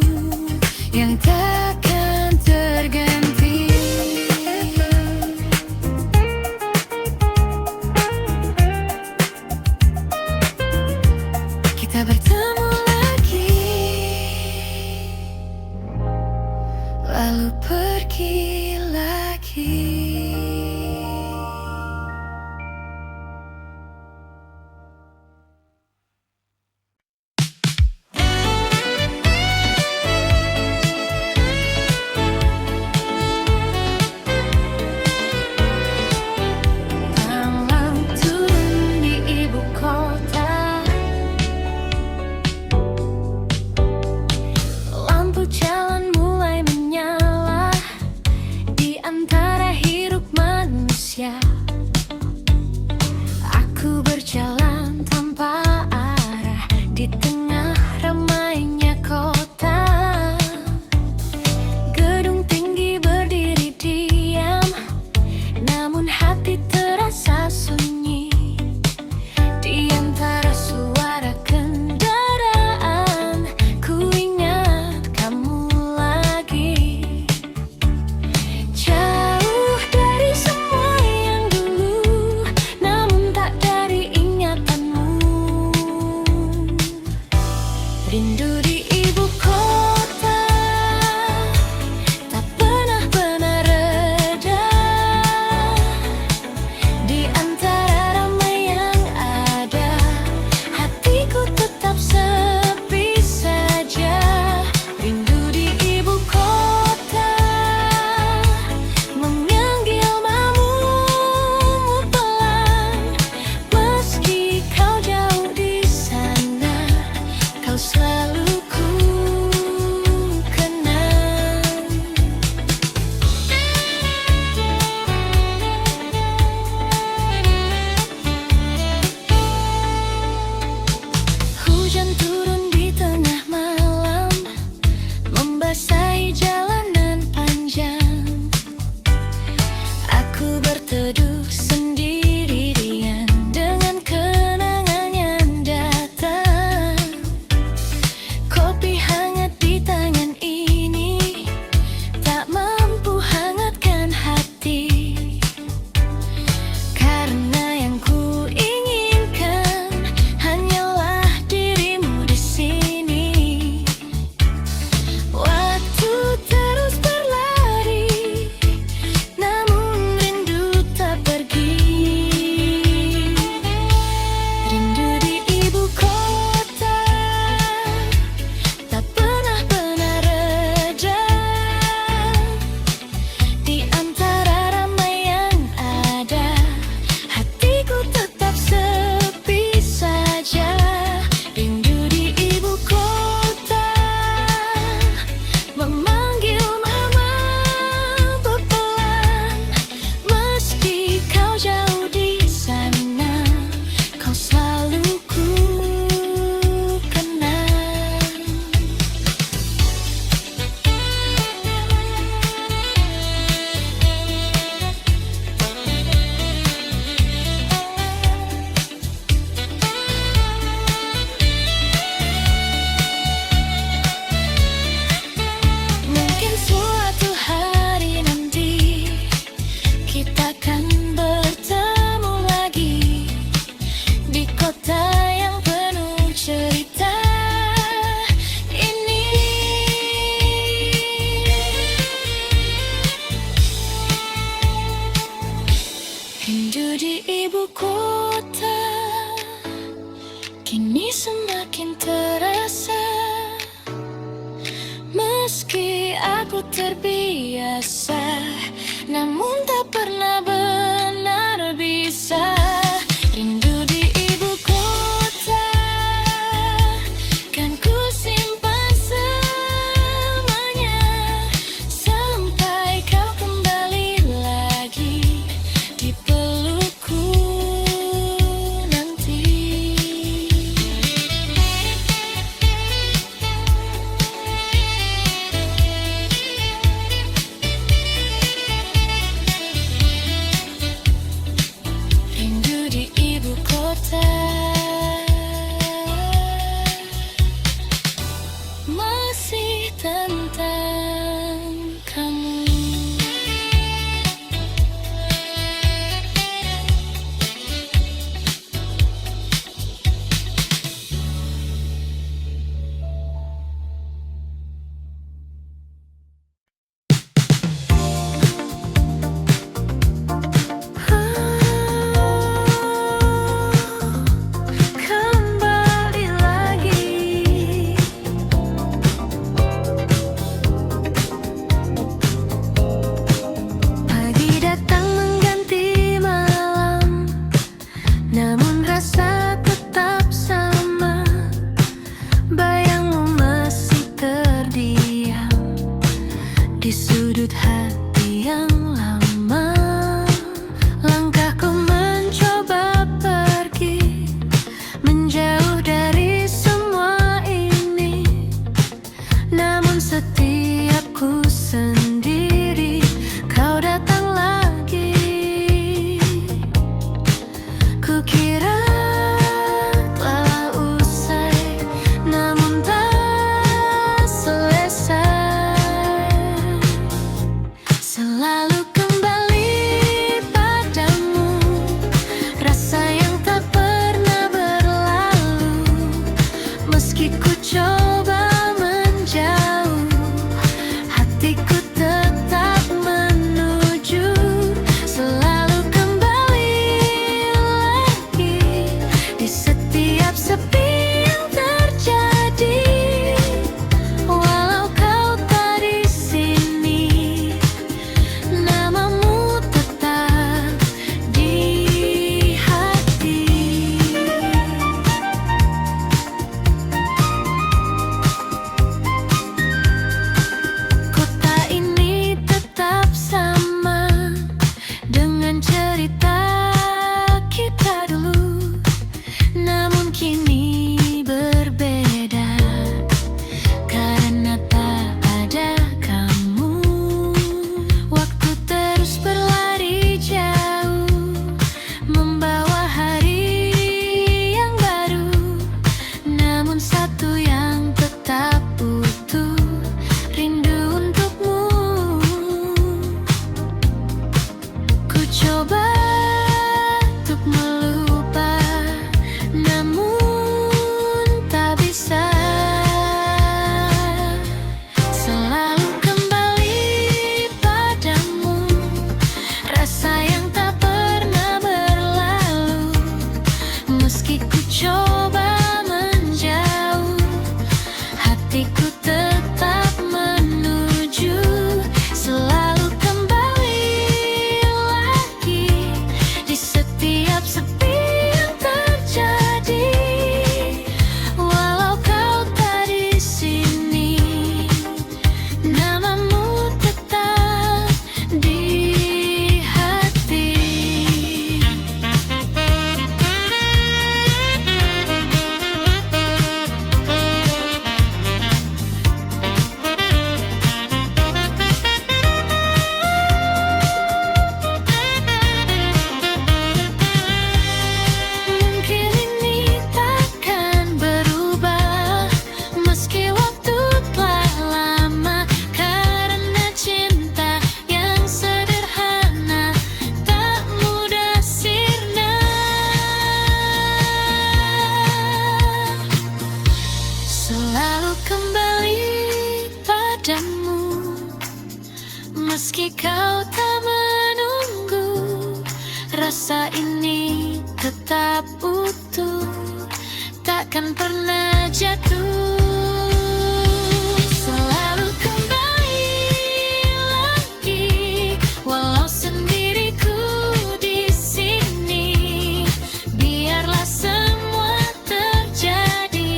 yang takkan terganti. Kita bertemu lagi, lalu pergi lagi. Malam turun di ibu kota, lampu jalan mulai menyala di antara hiruk manusia. Aku berjalan tanpa arah di tengah ramainya kota. Gedung tinggi berdiri diam, namun hati terasa sunyi. Di antara suara kendaraan, ku ingat kamu lagi. Jauh dari semua yang dulu, namun tak dari ingatanmu. Rindu di ibu kota tak pernah reda. Di antara ramai yang ada, hatiku tetap sepi saja. Rindu di ibu kota, memanggil namamu pelan. Meski kau jauh di sana, kau selalu makin terasa. Meski aku terbiasa, namun tak pernah benar bisa. Rindu di ibu kota kan ku simpan selamanya, sampai kau kembali lagi di pelukku nanti. Rindu di ibu kota masih tentang kamu. Kembali lagi, pagi datang mengganti malam, namun rasa tetap sama. Bayangmu masih terdiam di sudut hati yang lama. Langkahku mencoba pergi, menjauh dari semua ini, namun setiap ku sendiri, kau datang lagi. Kukira telah usai, namun tak selesai. Selalu kembali padamu, rasa yang tak pernah berlalu. Meski ku coba menjauh, hatiku tetap menuju. Selalu kembali lagi di setiap sepi yang terjadi. Walau kau tak di sini, namamu tetap di hati. Kota ini tetap sama dengan cerita kita dulu, namun kini berbeda karena tak ada kamu. Waktu terus berlari jauh, membawa hari yang baru, namun satu yang tetap utuh, rindu untukmu. Ku coba untuk melupa, namun tak bisa. Selalu kembali padamu, rasa yang tak pernah berlalu. Meski ku coba menjauh, hatiku tetap menuju. Selalu kembali lagi di setiap sepi yang terjadi. Walau kau tak di sini, namamu tetap di hati. Mungkin ini takkan berubah, meski waktu telah lama, karena cinta yang sederhana tak mudah sirna. Selalu kembali padamu, meski kau tak menunggu. Rasa ini tetap utuh, takkan pernah jatuh. Selalu kembali lagi, walau sendiriku di sini. Biarlah semua terjadi,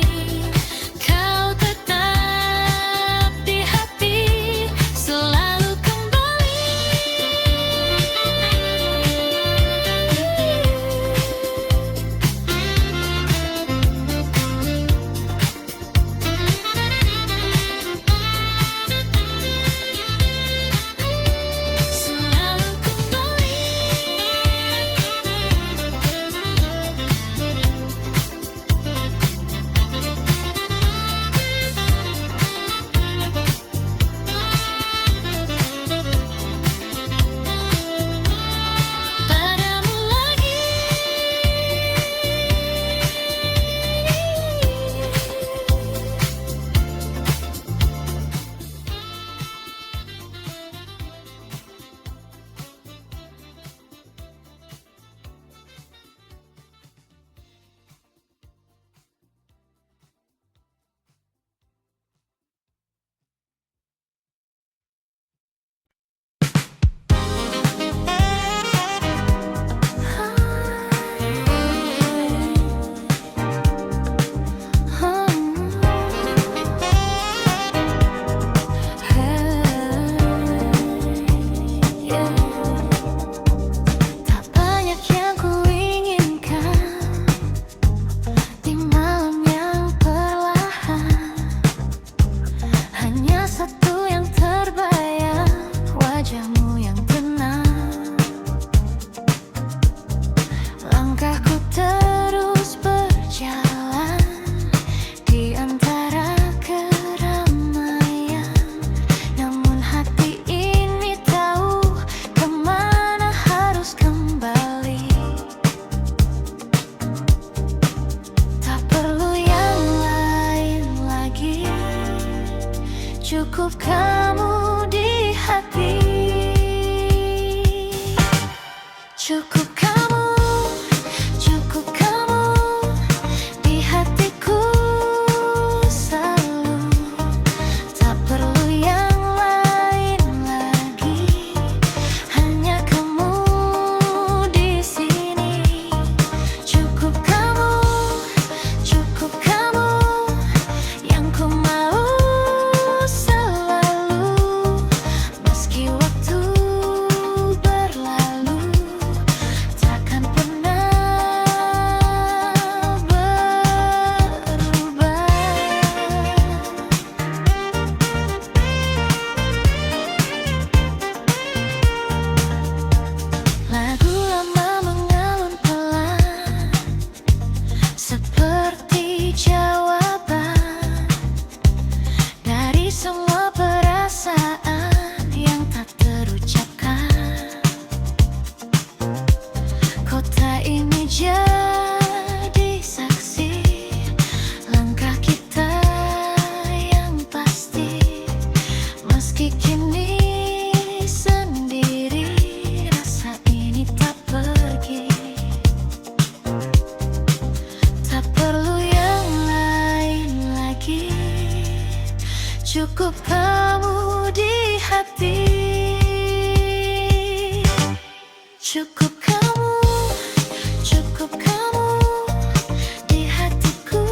kau tetap di hati. Selalu kembali. Selalu kembali. Padamu lagi. Tak banyak yang kuinginkan di malam yang perlahan. Hanya satu yang terbayang, wajahmu yang tenang. Langkahku terus berjalan di antara keramaian. Namun hati ini tahu kemana harus kembali. Tak perlu yang lain lagi, cukup kamu di hati. Cukup kamu di hatiku selalu. Tak perlu yang lain lagi, hanya kamu di sini. Cukup kamu yang ku mau selalu. Meski waktu berlalu, takkan pernah berubah. Lagu lama mengalun pelan, seperti jawaban dari semua perasaan yang tak terucapkan. Kota ini jadi saksi langkah kita yang pasti. Meski kini sendiri, rasa ini tak pergi. Tak perlu yang lain lagi, cukup kamu di hati. Cukup kamu di hatiku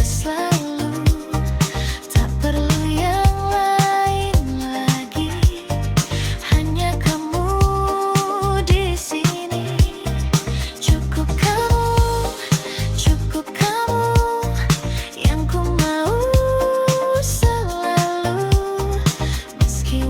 selalu. Tak perlu yang lain lagi, hanya kamu di sini. Cukup kamu yang ku mau selalu. Meski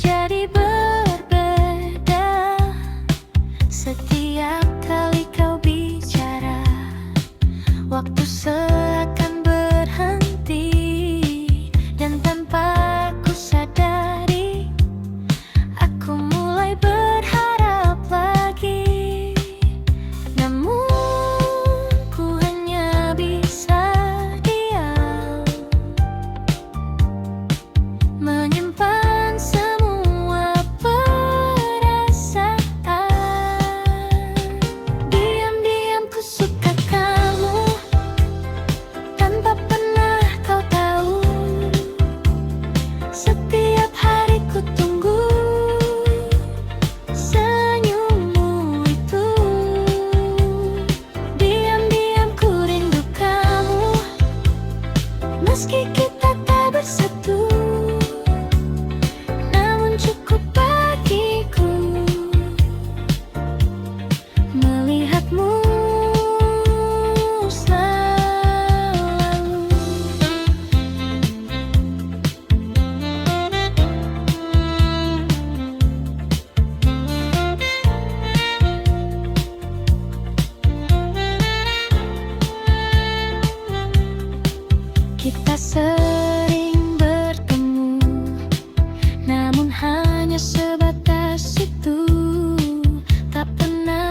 menjadi berbeda. Setiap kali kau bicara, waktu seakan berhenti. Dan tanpa ku sadari, aku mulai berharap lagi. Namun ku hanya bisa diam, menyimpan semua perasaan. Diam-diam ku suka kamu, tanpa pernah kau tahu. Setiap hari ku tunggu senyummu itu. Diam-diam ku rindu kamu, meski kita tak bersatu. Namun cukup bagiku melihatmu selalu. Kita sering bertemu, namun hanya sebatas itu. Tak pernah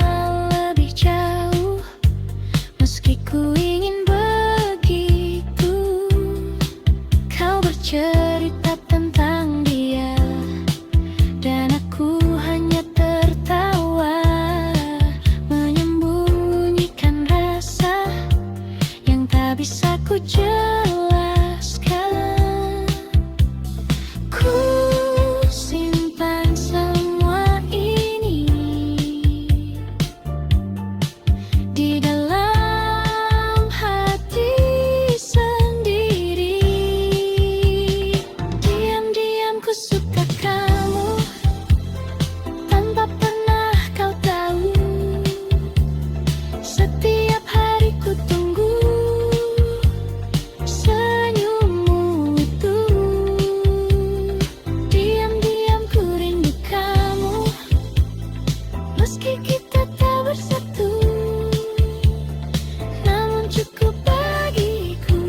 lebih jauh, meski ku ingin begitu. Kau bercerita tentang dia, dan aku hanya tertawa, menyembunyikan rasa yang tak bisa ku jelaskan. Ku simpan semua ini di dalam hati sendiri. Diam-diam ku suka kamu, tanpa pernah kau tahu. Setiap hari ku tunggu senyummu itu. Diam-diam ku rindu kamu, meski kita tak bersatu. Namun cukup bagiku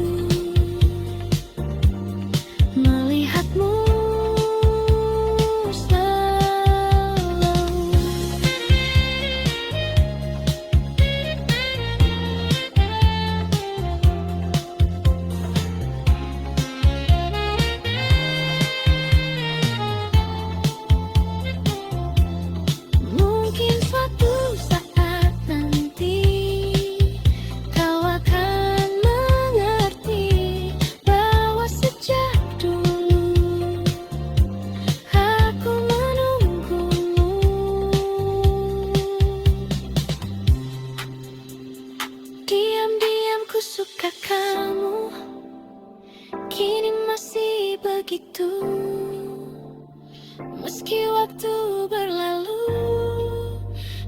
melihatmu selalu. Mungkin suatu saat nanti kau akan mengerti bahwa sejak dulu aku menunggumu. Diam-diam ku suka kamu, kini masih begitu. Meski waktu berlalu,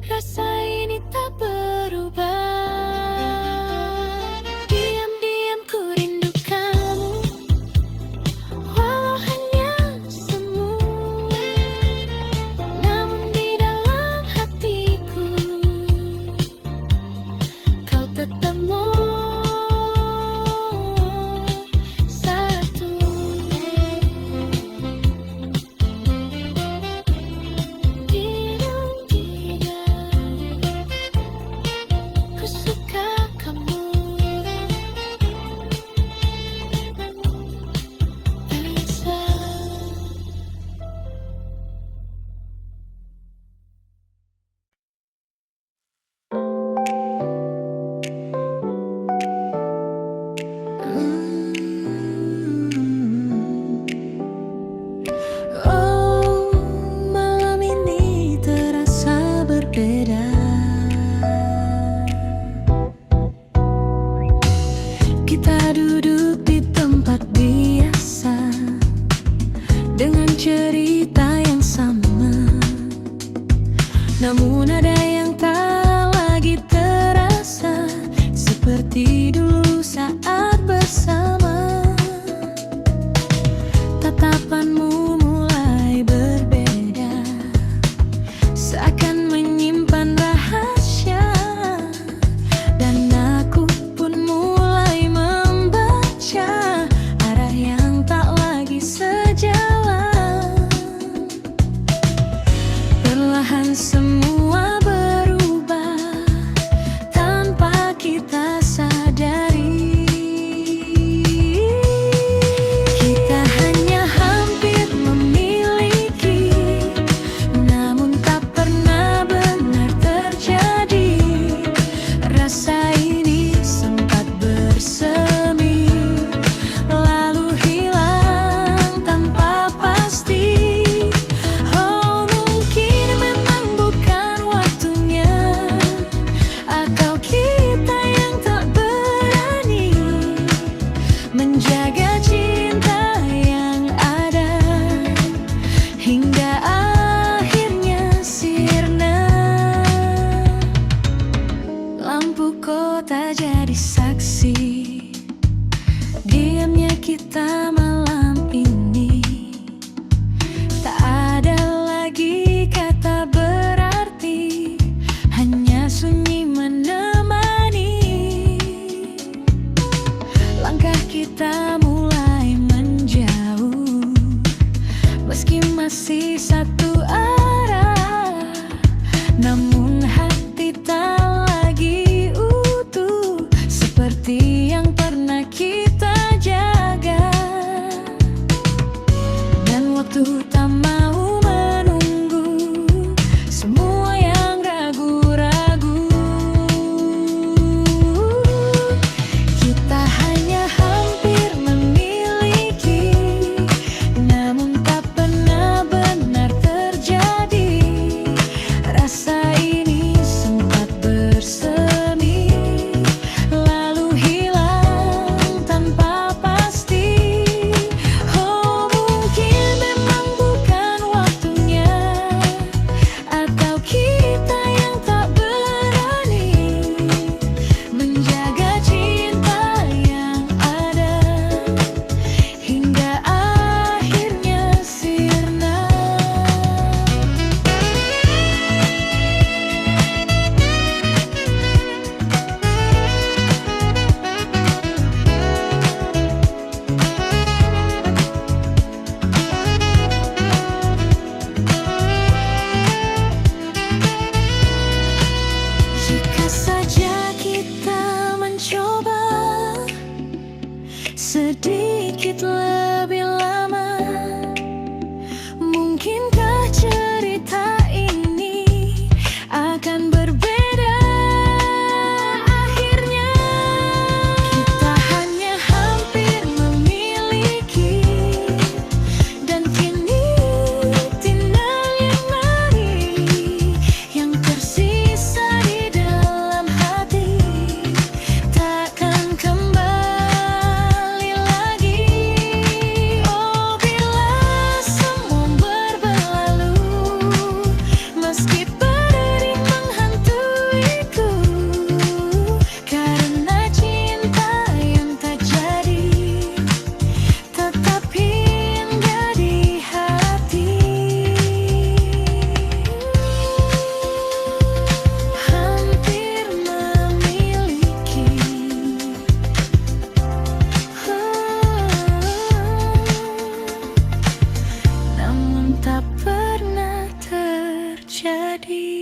rasa ini tak berubah. Diam-diam ku rindu kamu, walau hanya semu. Namun di dalam hatiku, kau tetap satu. Ku suka kamu, Elsa. Oh, malam ini terasa berbeda. Kita duduk di tempat biasa, dengan cerita yang sama. Namun ada yang tak lagi terasa, seperti dulu saat bersama. Tatapanmu mulai berbeda. Waktu tak mau menunggu semua yang ragu-ragu. Kita hanya hampir memiliki, namun tak pernah benar terjadi. Rasa ini sempat bersemi, lalu hilang tanpa pasti. Oh, mungkin memang bukan waktunya, atau kita yang tak berani menjaga cinta yang ada hingga akhirnya sirna. Jika saja kita mencoba sedikit lebih lama, mungkinkah cerita ini akan berbeda akhirnya. Kita hanya hampir memiliki, dan kini tinggal yang mari yang tersisa di dalam hati, takkan kembali lagi. Oh, bila semua berlalu, meski berdering menghantuiku, karena cinta yang tak jadi tetap hingga di hati. Hampir memiliki, namun tak pernah terjadi.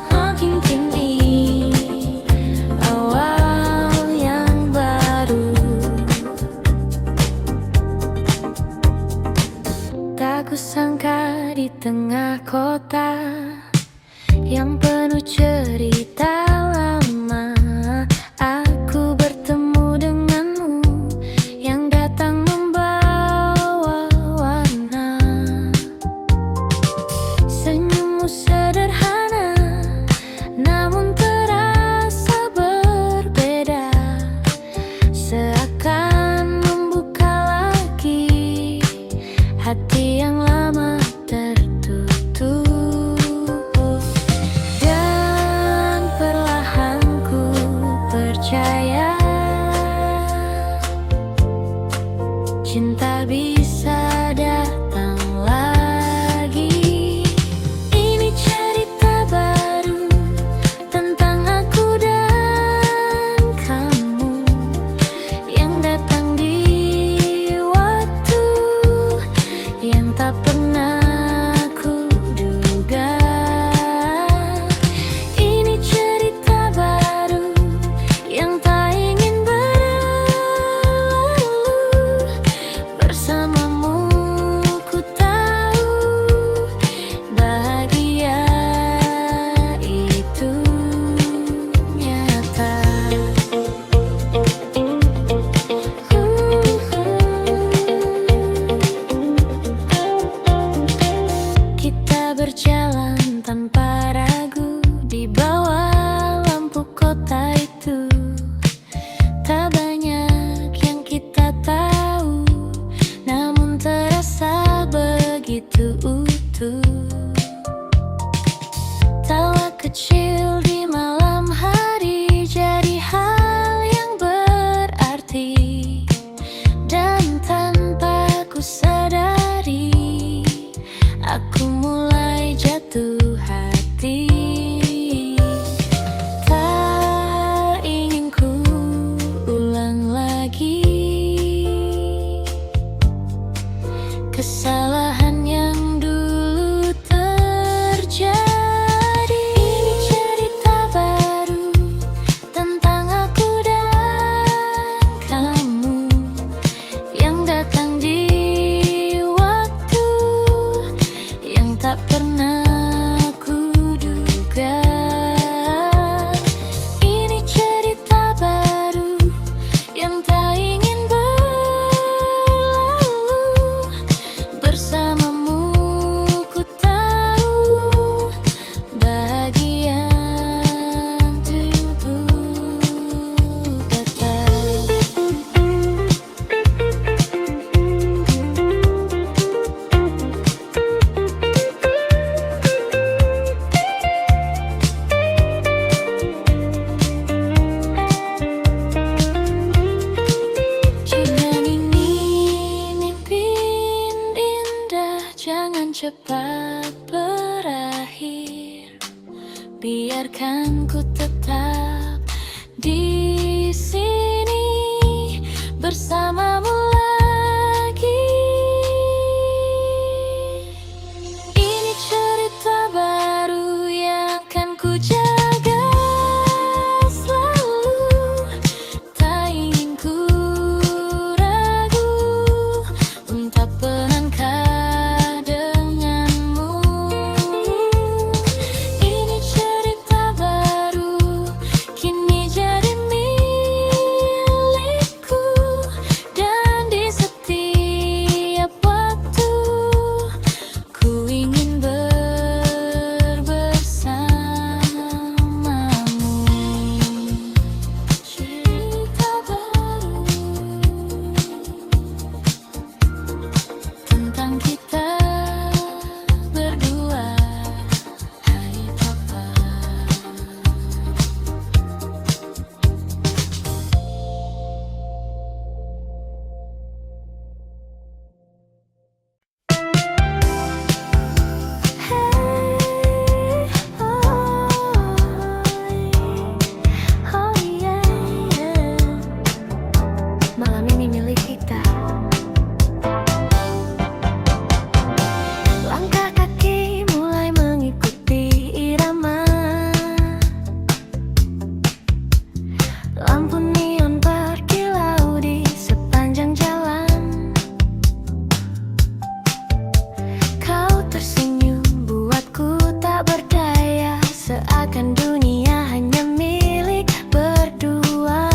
Makin kini awal yang baru, tak kusangka di tengah kota yang penuh cerita lama, aku bertemu denganmu yang datang membawa warna. Senyummu sederhana, namun terasa berbeda, seakan membuka lagi hati yang lama tertutup. Dan perlahan ku percaya cinta bisa datang lagi. Ini cerita baru tentang aku dan kamu yang datang di waktu yang tak pernah ku duga. Ini cerita baru yang tak ingin berlalu bersamamu kesalahan yang dulu terjadi. Ini cerita baru tentang aku dan kamu yang datang di waktu yang tak pernah kuduga. Ini cerita baru yang tak ingin berlalu. Bersamamu ku tahu bahagian tubuh tetap. Jangan ini mimpi indah, jangan cepat berakhir. Biarkan ku tetap di sini bersamamu lagi. Ini cerita baru yang akan ku jaga selalu. Tak ingin ku ragu untuk melangkah denganmu. Ini cerita baru kini jadi milikku, dan di setiap waktu ku ingin bersamamu. Cerita baru tentang kita berdua, hai papa. Oh yeah, malam ini milik kita. Langkah kaki mulai mengikuti irama. Lampu neon berkilau di sepanjang jalan. Kau tersenyum buatku tak berdaya, seakan dunia hanya milik berdua.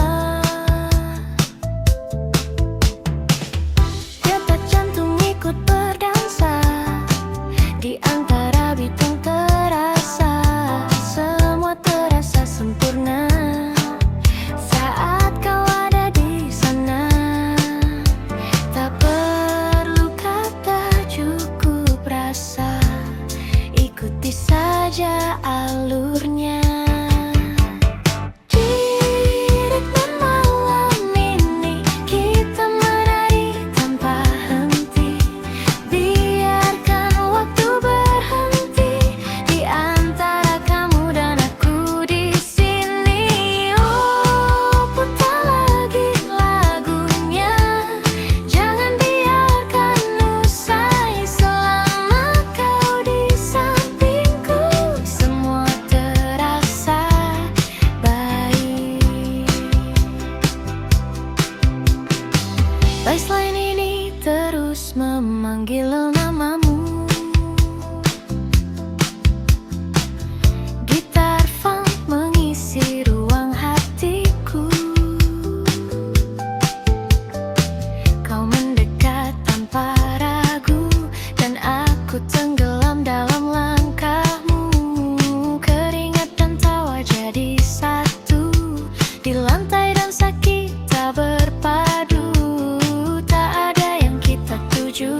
Detak jantung ikut berdansa di antara bitung terasa. Semua terasa sempurna saat kau ada di sana. Tak perlu kata, cukup rasa, ikuti saja alurnya. Di ritme malam ini kita menari tanpa henti. Biarkan waktu berhenti di antara kamu dan aku di sini. Oh, putar lagi lagunya, jangan biarkan usai. Selama kau di sampingku, semua terasa baik. Baseline ini terus memanggil namamu. Gitar funk mengisi ruang hatiku. Kau mendekat tanpa ragu, dan aku tenggelam dalam langkahmu. Keringat dan tawa jadi satu, di lantai dansa kita berpadu. Tak ada yang kita tuju,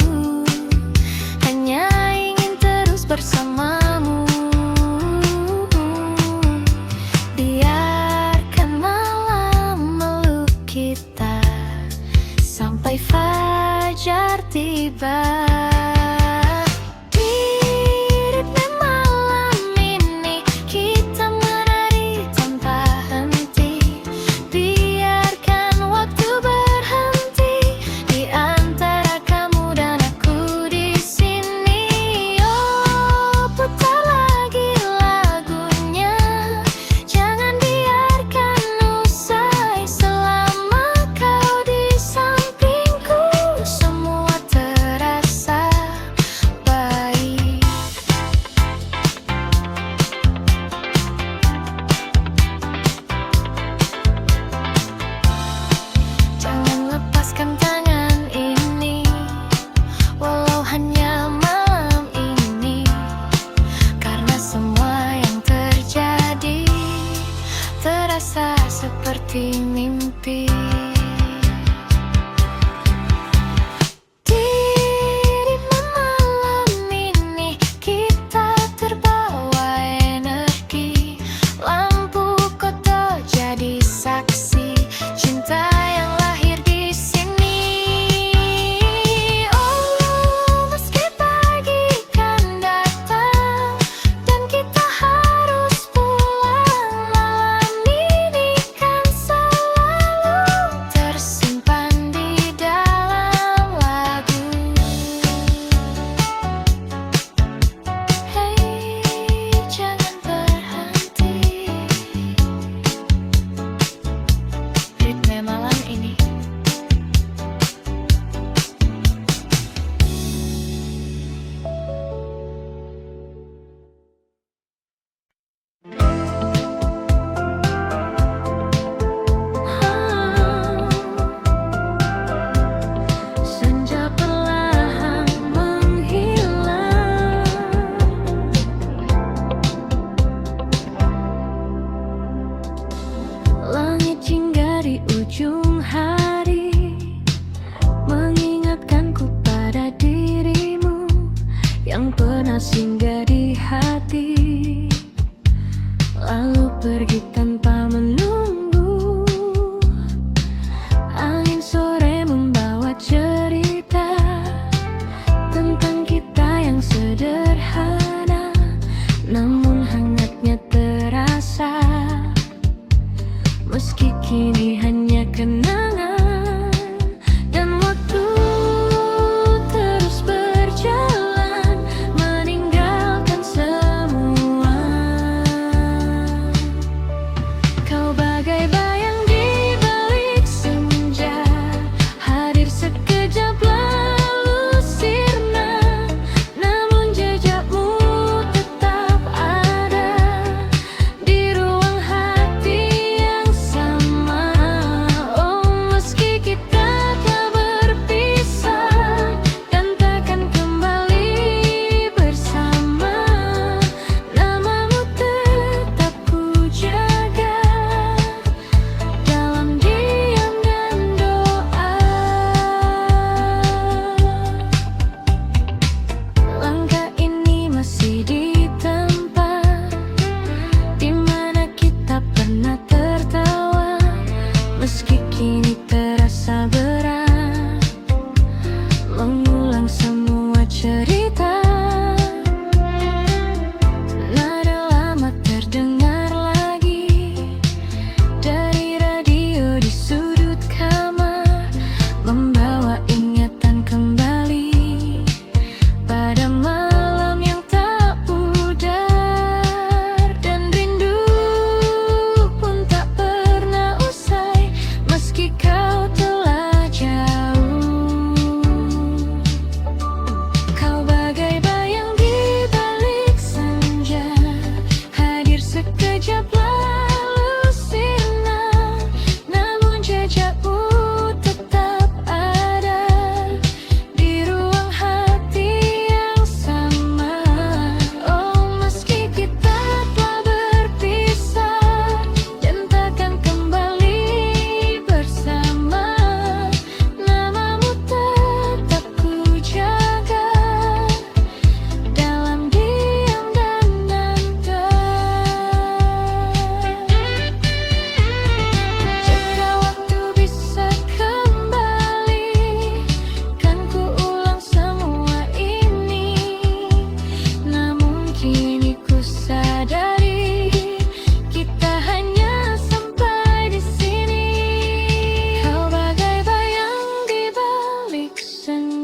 hanya ingin terus bersamamu. Biarkan malam meluk kita sampai fajar tiba. Di ritme malam ini kita menari tanpa henti. Biarkan waktu berhenti di antara kamu dan aku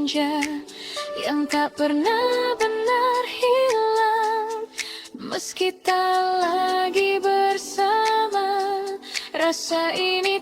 manja yang tak pernah benar hilang. Meski tak lagi bersama, rasa ini